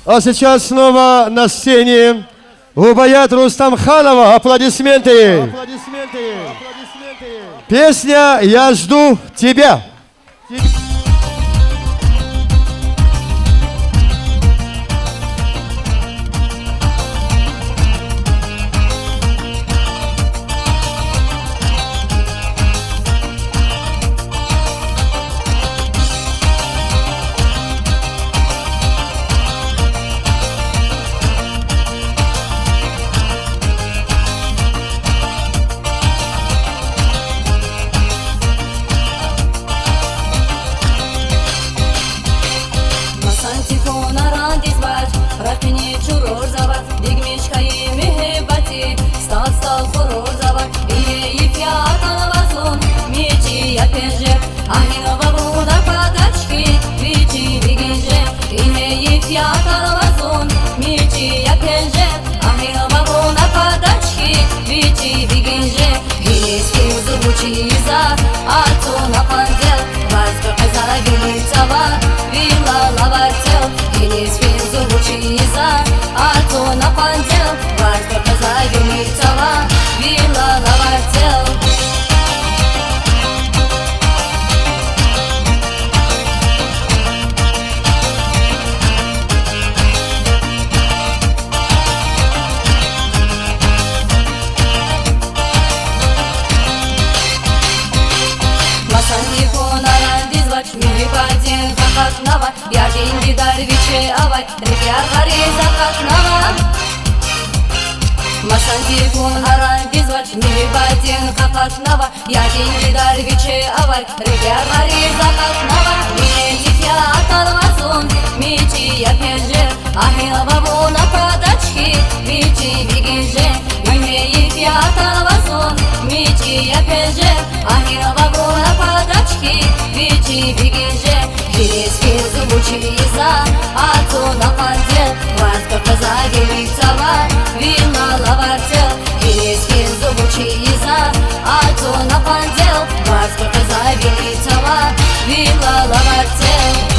А сейчас снова на сцене Убаят Рустамханова. Аплодисменты. Песня «Я жду тебя». Я деньги дарвиче авай, репьяр хариза как нава. Масан телефон арам безвач, не батин как нава. Я деньги дарвиче авай, репьяр хариза как нава. Мне я оторвазун, мечи я пеже, ахила бабу на подачке, мечи бегеже. Мне я оторвазун, мечи я пеже, ахила бабу на подачке, мечи бегеже. Кирески зубучи за, а то на панде, васка казаги лицава, вина лавартел. Кирески зубучи за, а то на панде, васка казаги лицава, вина лавартел.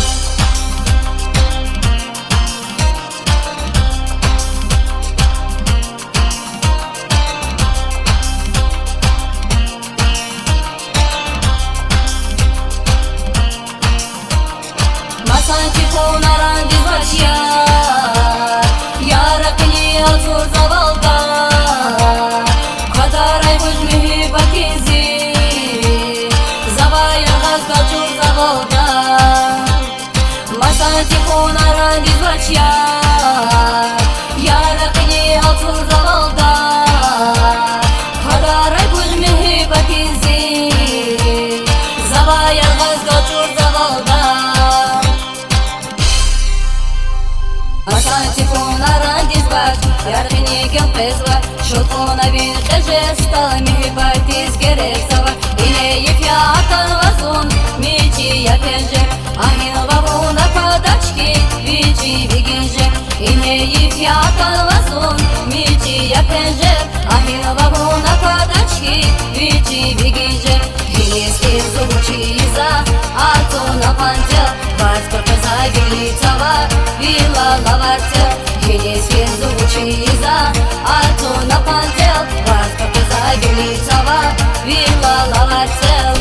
Шутона вин жеста ми партис гересава. Или я оторвазун, мечи я пеже, ахил бабу на подачке, вичи бегеже. Или я оторвазун, мечи я пеже, ахил бабу на подачке, вичи бегеже. Кирески зубучи за, а то на пантел, васка казаги лицава, вила лавартел. Кирески зубучи за, а то на пантел, васка казаги лицава, вила лавартел.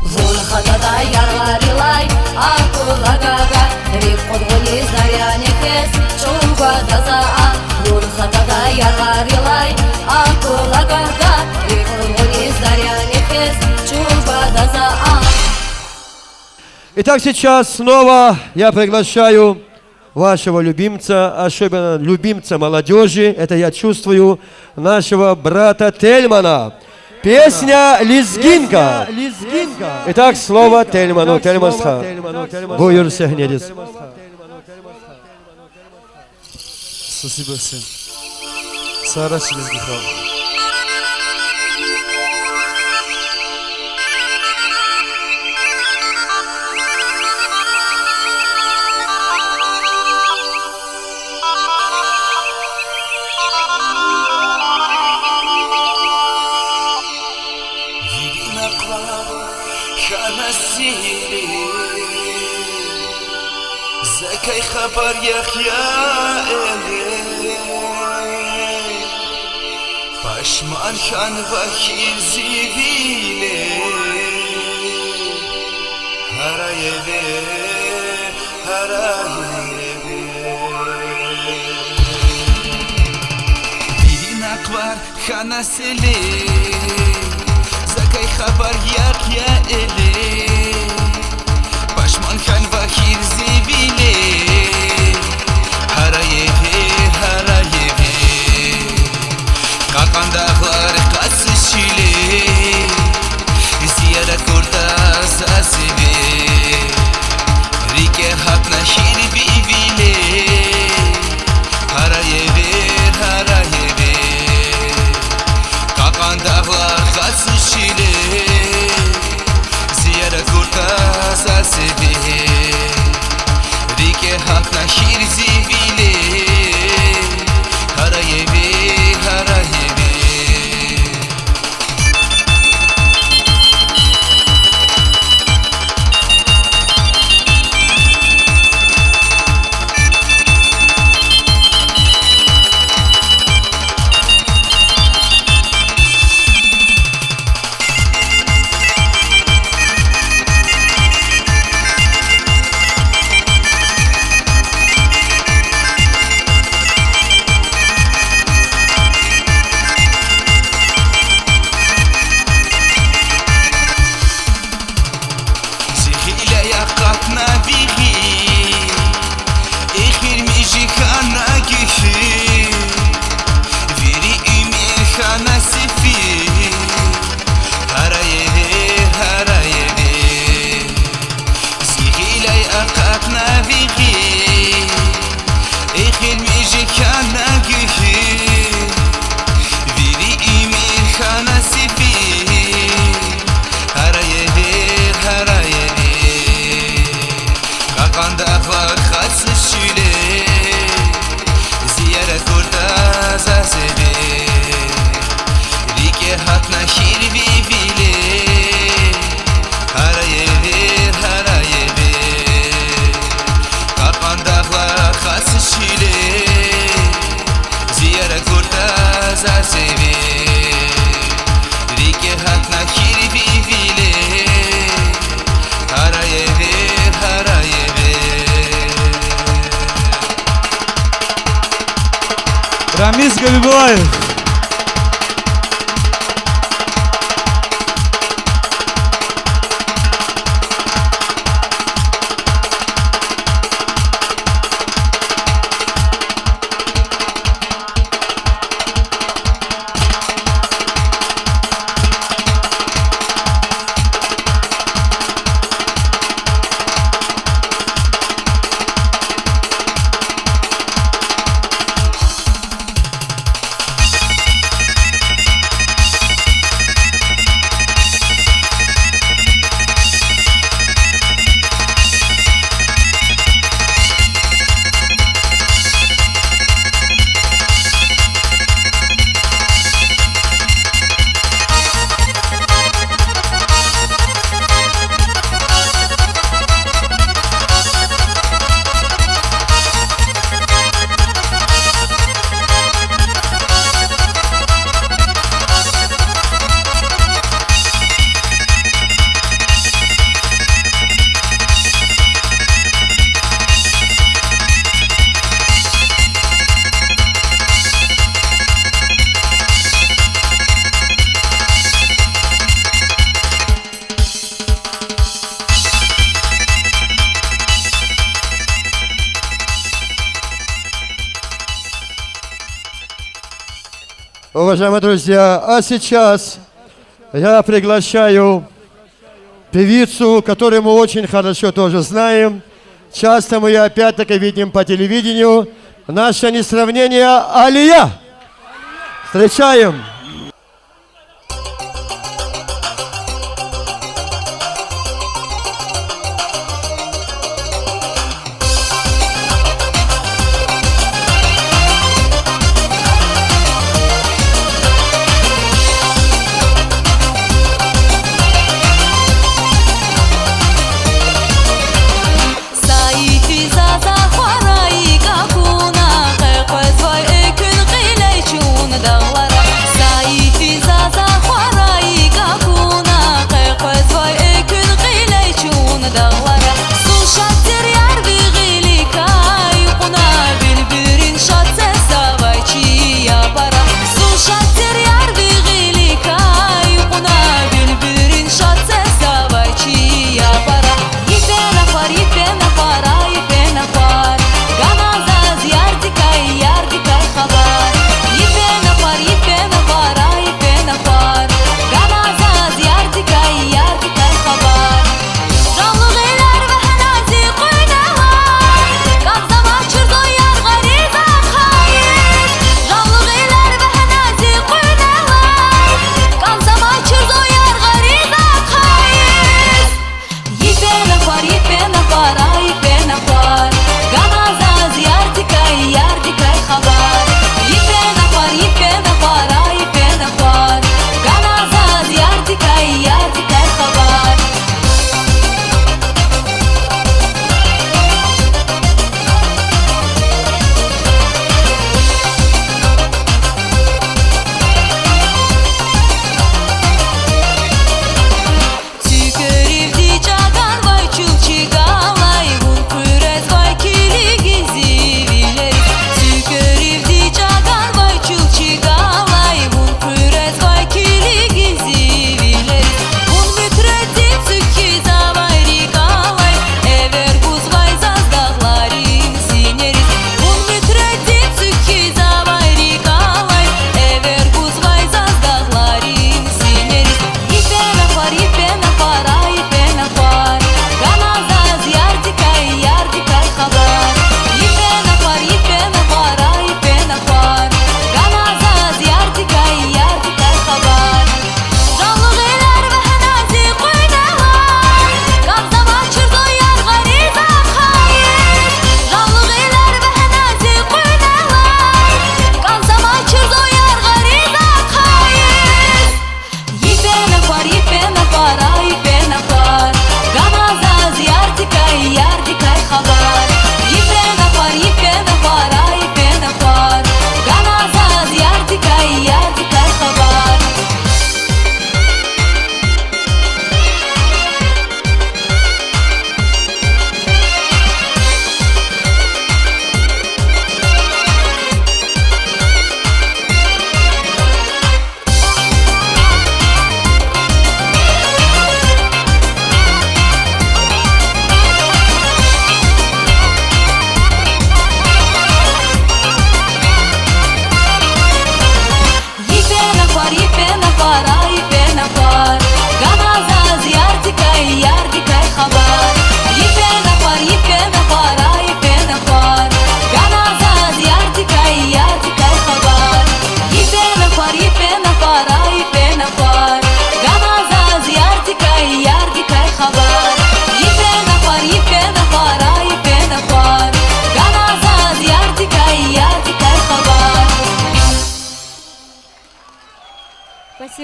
Вон хатада ярварилай, а кулагага, рик подволи заря нефес, чунга дазаа. Вон хатада ярварилай, а кулагага, рик подволи заря нефес, чунга дазаа. Итак, сейчас снова я приглашаю вашего любимца, особенно любимца молодежи, это я чувствую, нашего брата Тельмана. Песня «Лезгинка». Итак, слово Тельману. Тельмасха. Буйр Сехнедис. Спасибо всем. Сара Лезгихал. زكاي خبر يحيى إلي Başman kan vakir zivile Harayeve, harayeve Binak var hanasele Zakay haber yak ya ele Başman kan vakir zivile Harayeve, harayeve Kakan dağlar kasışile Ziyara kurda sasive Rike hakna hirbi vile Harayeve, harayeve Kakan dağlar kasışile Ziyara kurda sasive Rike hakna hirzi vile Harayeve, harayeve Рамис Габибулаев. Уважаемые друзья, а сейчас я приглашаю певицу, которую мы очень хорошо тоже знаем. Часто мы ее опять-таки видим по телевидению. Наша несравнение Алия. Встречаем. Zaza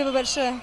Спасибо большое.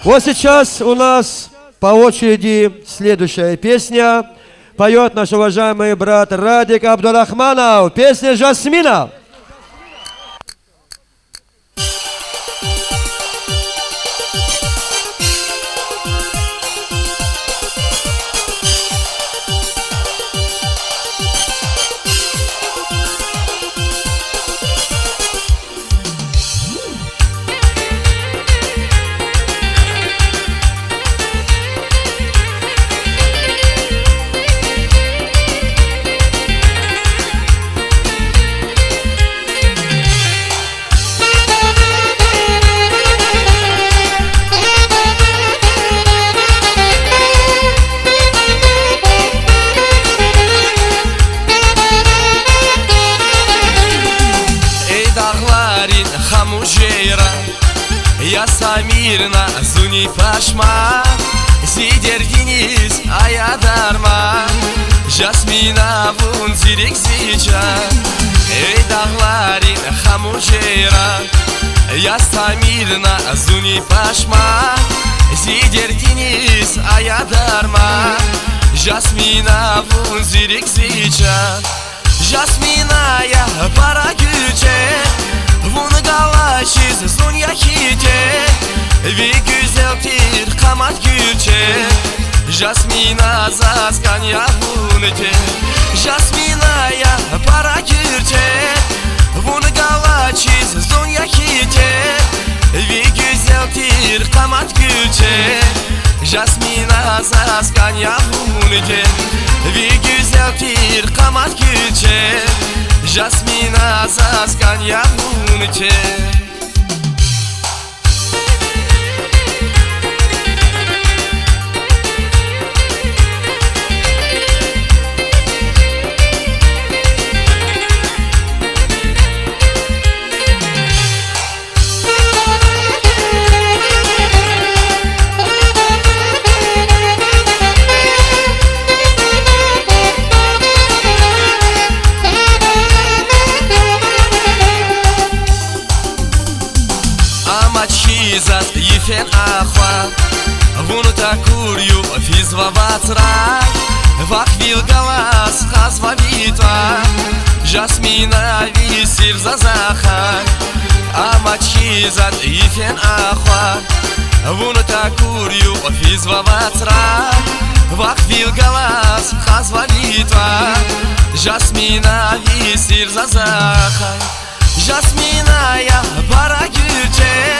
Вот сейчас у нас по очереди следующая песня. Поет наш уважаемый брат Радик Абдурахманов. Песня «Жасмина». Ясамирна зуни пашма Зидергиниз аядарма Жасмина вун зирек зича Эй дағларин хамужера Ясамирна зуни пашма Зидергиниз аядарма Жасмина вун зирек зича Жасмина я пара güce Vun galaşiz zun yakite Vi güzeltir kamat gülçe Jasmina zaskan ya vunete Jasmina ya para gülçe Vun galaşiz zun yakite Vi güzeltir kamat gülçe Jasmina zaskan ya vunete Vi güzeltir kamat gülçe Jasmina zaskan ya vunete Zaz yifen ahwa Vunu takuryu fizva vatra Vakvil galas khazva vitva Jasmina visir zazaha Amachi zaz yifen ahwa Vunu takuryu fizva vatra Vakvil galas khazva vitva Jasmina visir zazaha Jasmina ya para güce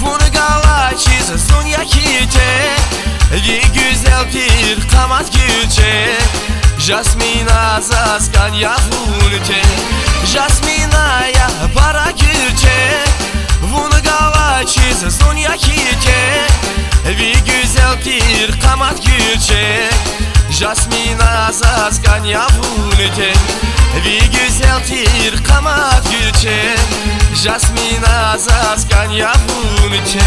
Vun galaçiz zun yakite Vi güzeltir kamat gülçe Jasmina zaskan ya vunete Jasmina ya para gülçe Vun galaçiz zun yakite Vi güzeltir kamat gülçe Jasmina zaskan ya vunete Vi güzeltir kamat gülçe Jasmina zaskan ya vunete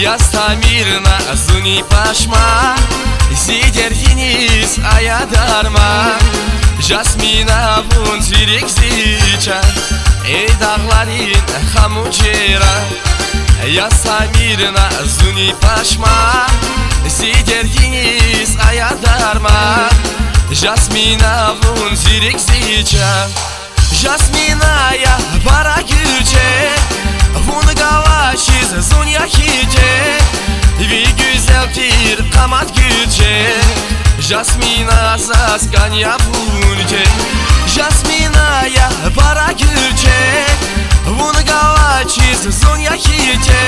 Ястамирна зуни пашма Зидергиниз аядарма Жасмина вун зирек зича Эй дағларин хамучера Ястамирна зуни пашма Зидергиниz аядарма Жасмина вун зирек зича Jasmina ya para güce Vun galaşiz zun yakite Vi güzeltir kamat güce Jasmina zaskan ya vunce Jasmina ya para güce Vun galaşiz zun yakite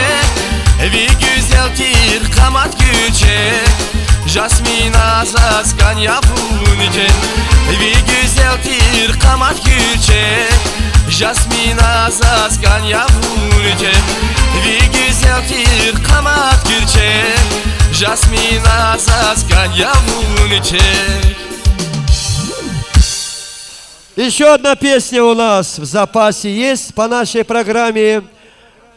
Vi güzeltir kamat güce Jasmina zaskania bunike Bir güzeldir kamat gülçek Jasmina zaskania bunike Bir güzeldir kamat gülçek Jasmina zaskania bunike. Еще одна песня у нас в запасе есть по нашей программе.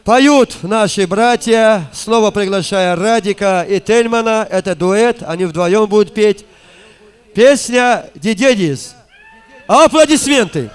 Поют наши братья, снова приглашая Радика и Тельмана. Это дуэт, они вдвоем будут петь. Песня «Дидедис». Аплодисменты!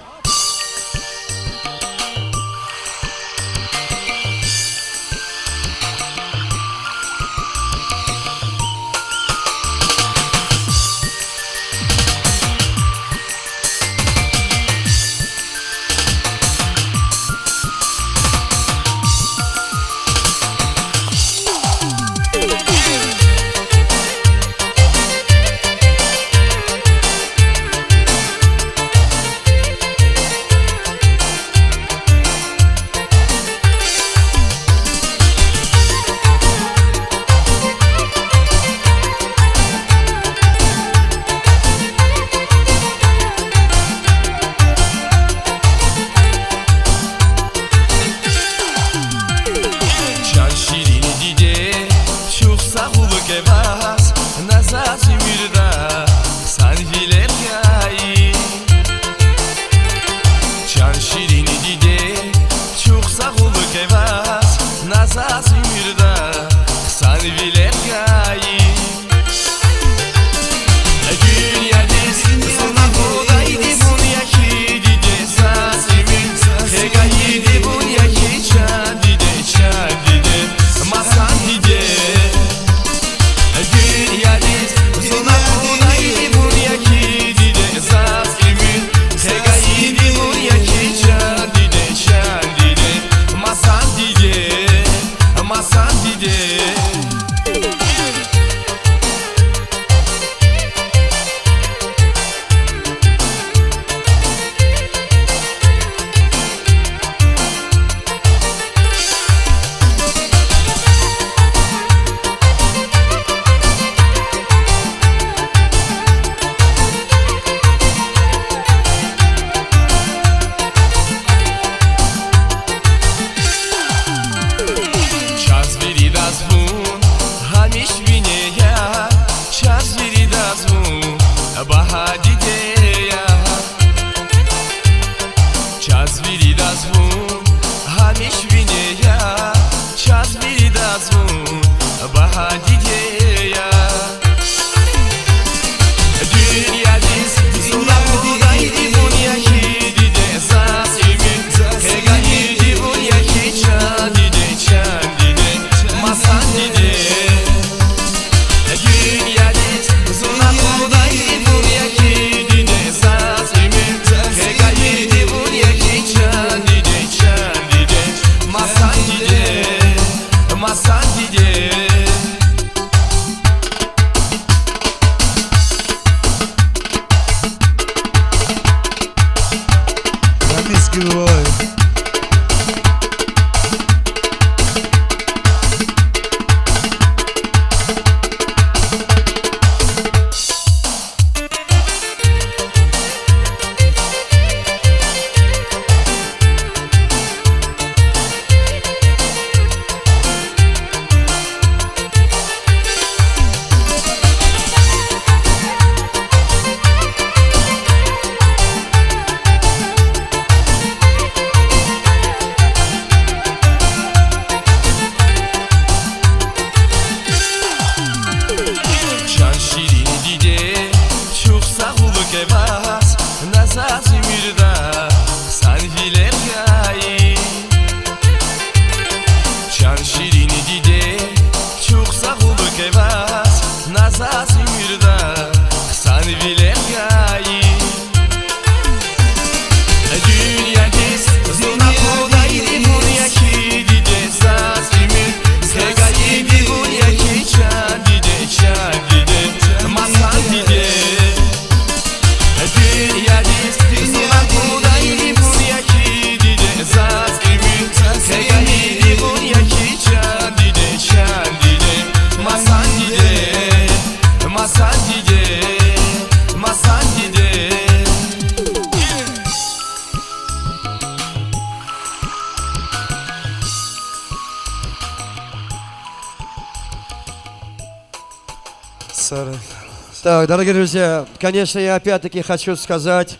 Так, дорогие друзья, конечно, я опять-таки хочу сказать,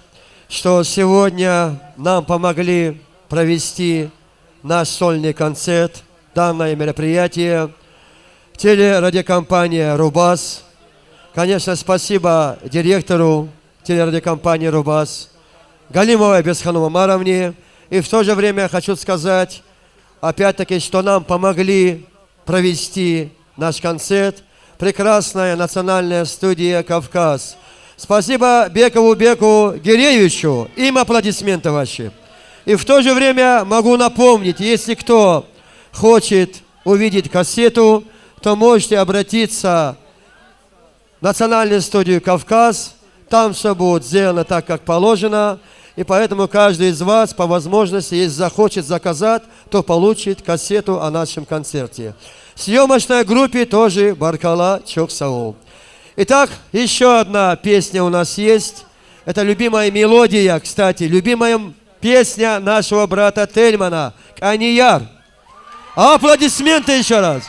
что сегодня нам помогли провести наш сольный концерт, данное мероприятие, телерадиокомпания «Рубас». Конечно, спасибо директору телерадиокомпании «Рубас» Галимовой Бесхану Омаровне. И в то же время хочу сказать, опять-таки, что нам помогли провести наш концерт прекрасная национальная студия «Кавказ». Спасибо Бекову Беку Гиреевичу. Им аплодисменты ваши. И в то же время могу напомнить, если кто хочет увидеть кассету, то можете обратиться в национальную студию «Кавказ». Там все будет сделано так, как положено. И поэтому каждый из вас, по возможности, если захочет заказать, то получит кассету о нашем концерте. В съемочной группе тоже Баркала Чоксау. Итак, еще одна песня у нас есть. Это любимая мелодия, кстати, любимая песня нашего брата Тельмана «Канияр». Аплодисменты еще раз.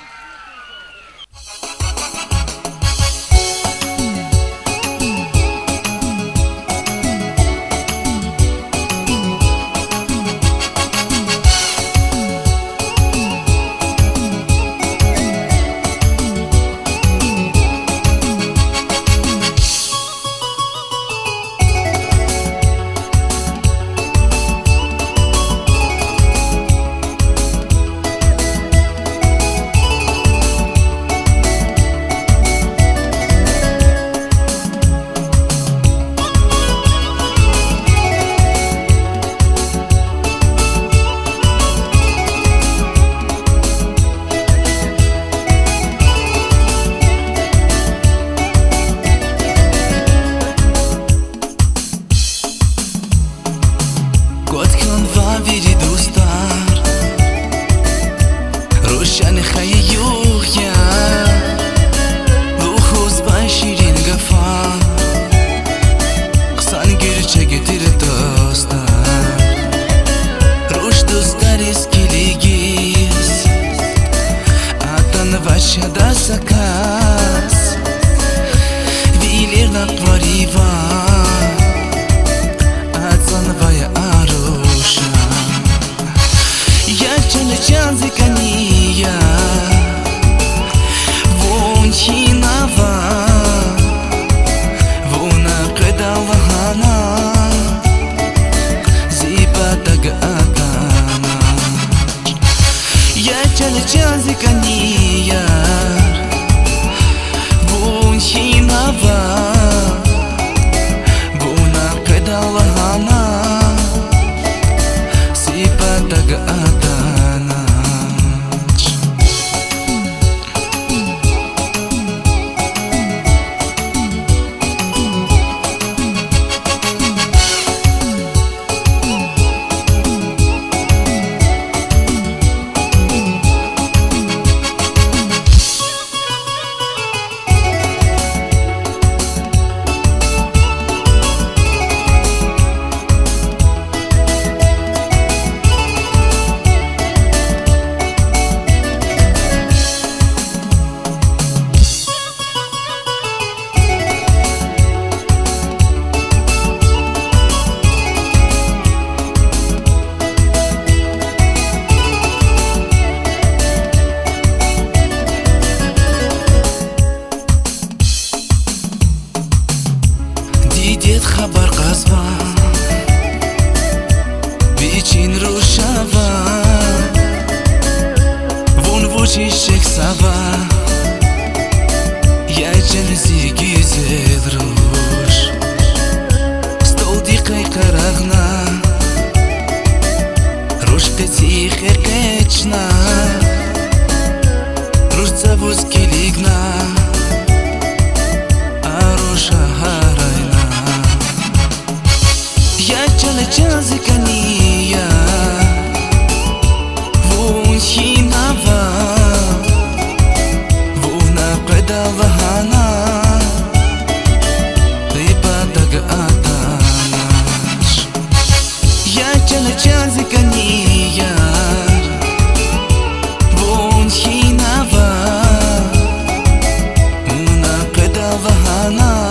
Vahana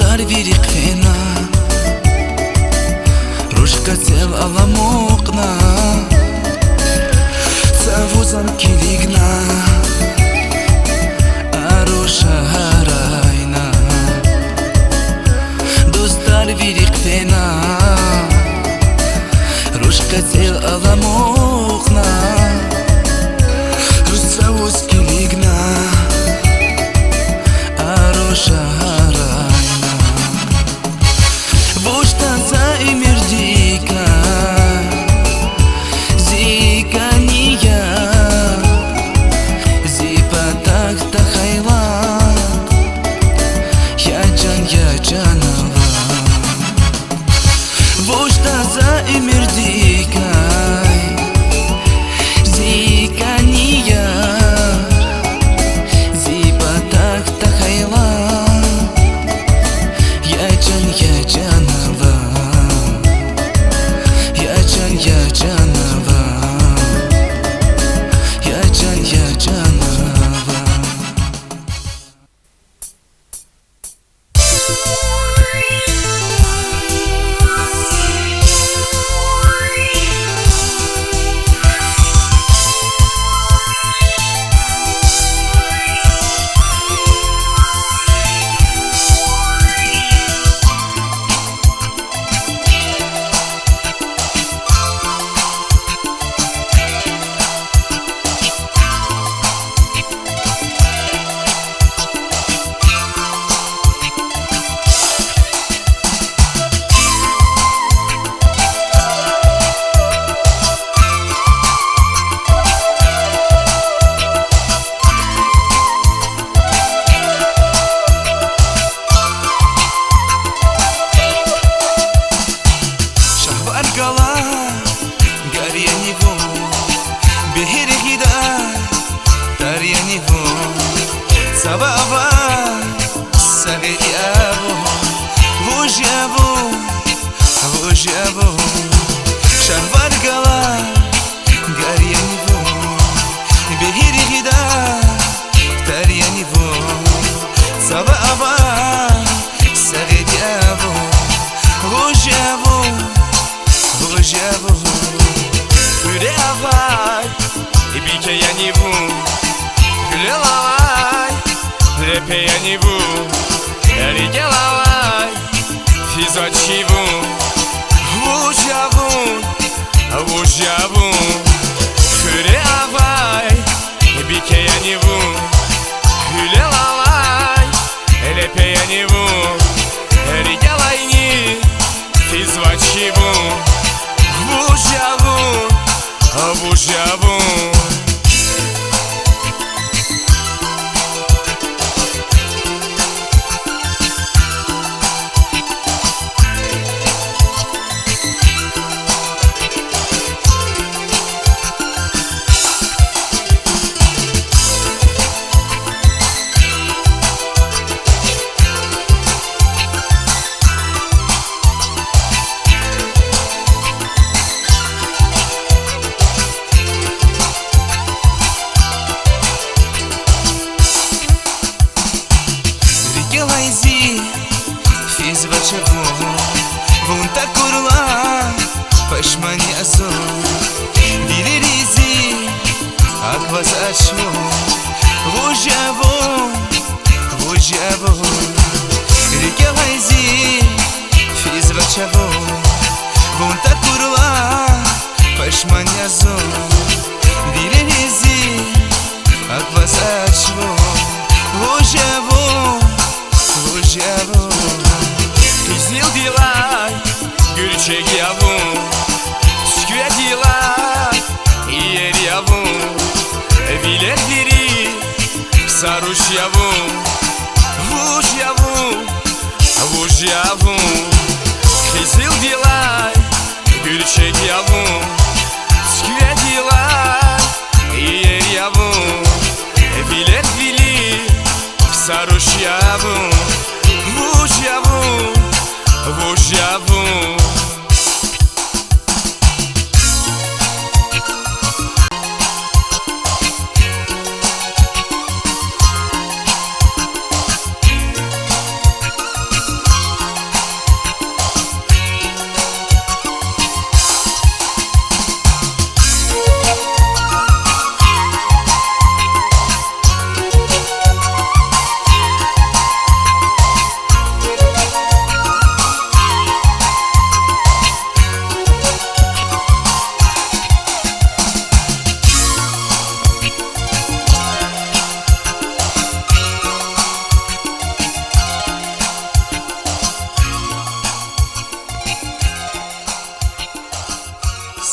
Dostlar virik fena Рушка цел аламокна Цавузан килигна Аруша харайна Dostlar virik fena Рушка цел аламокна Цавуз килигна Аруша харайна Буштанца и мирдика Зикания Зипатак тахайла Яджанова Буштанца и мирдика Зикания Зипатак тахайла Яджанова Яджанова Яджанова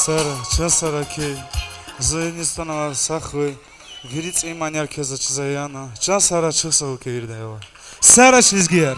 Сара, Сара Кей, Зайнистанова Сахвы, Вериц и Маньяр Кеза Чизаяна, Сара Чусал Кирдаева. Сара Чизгер.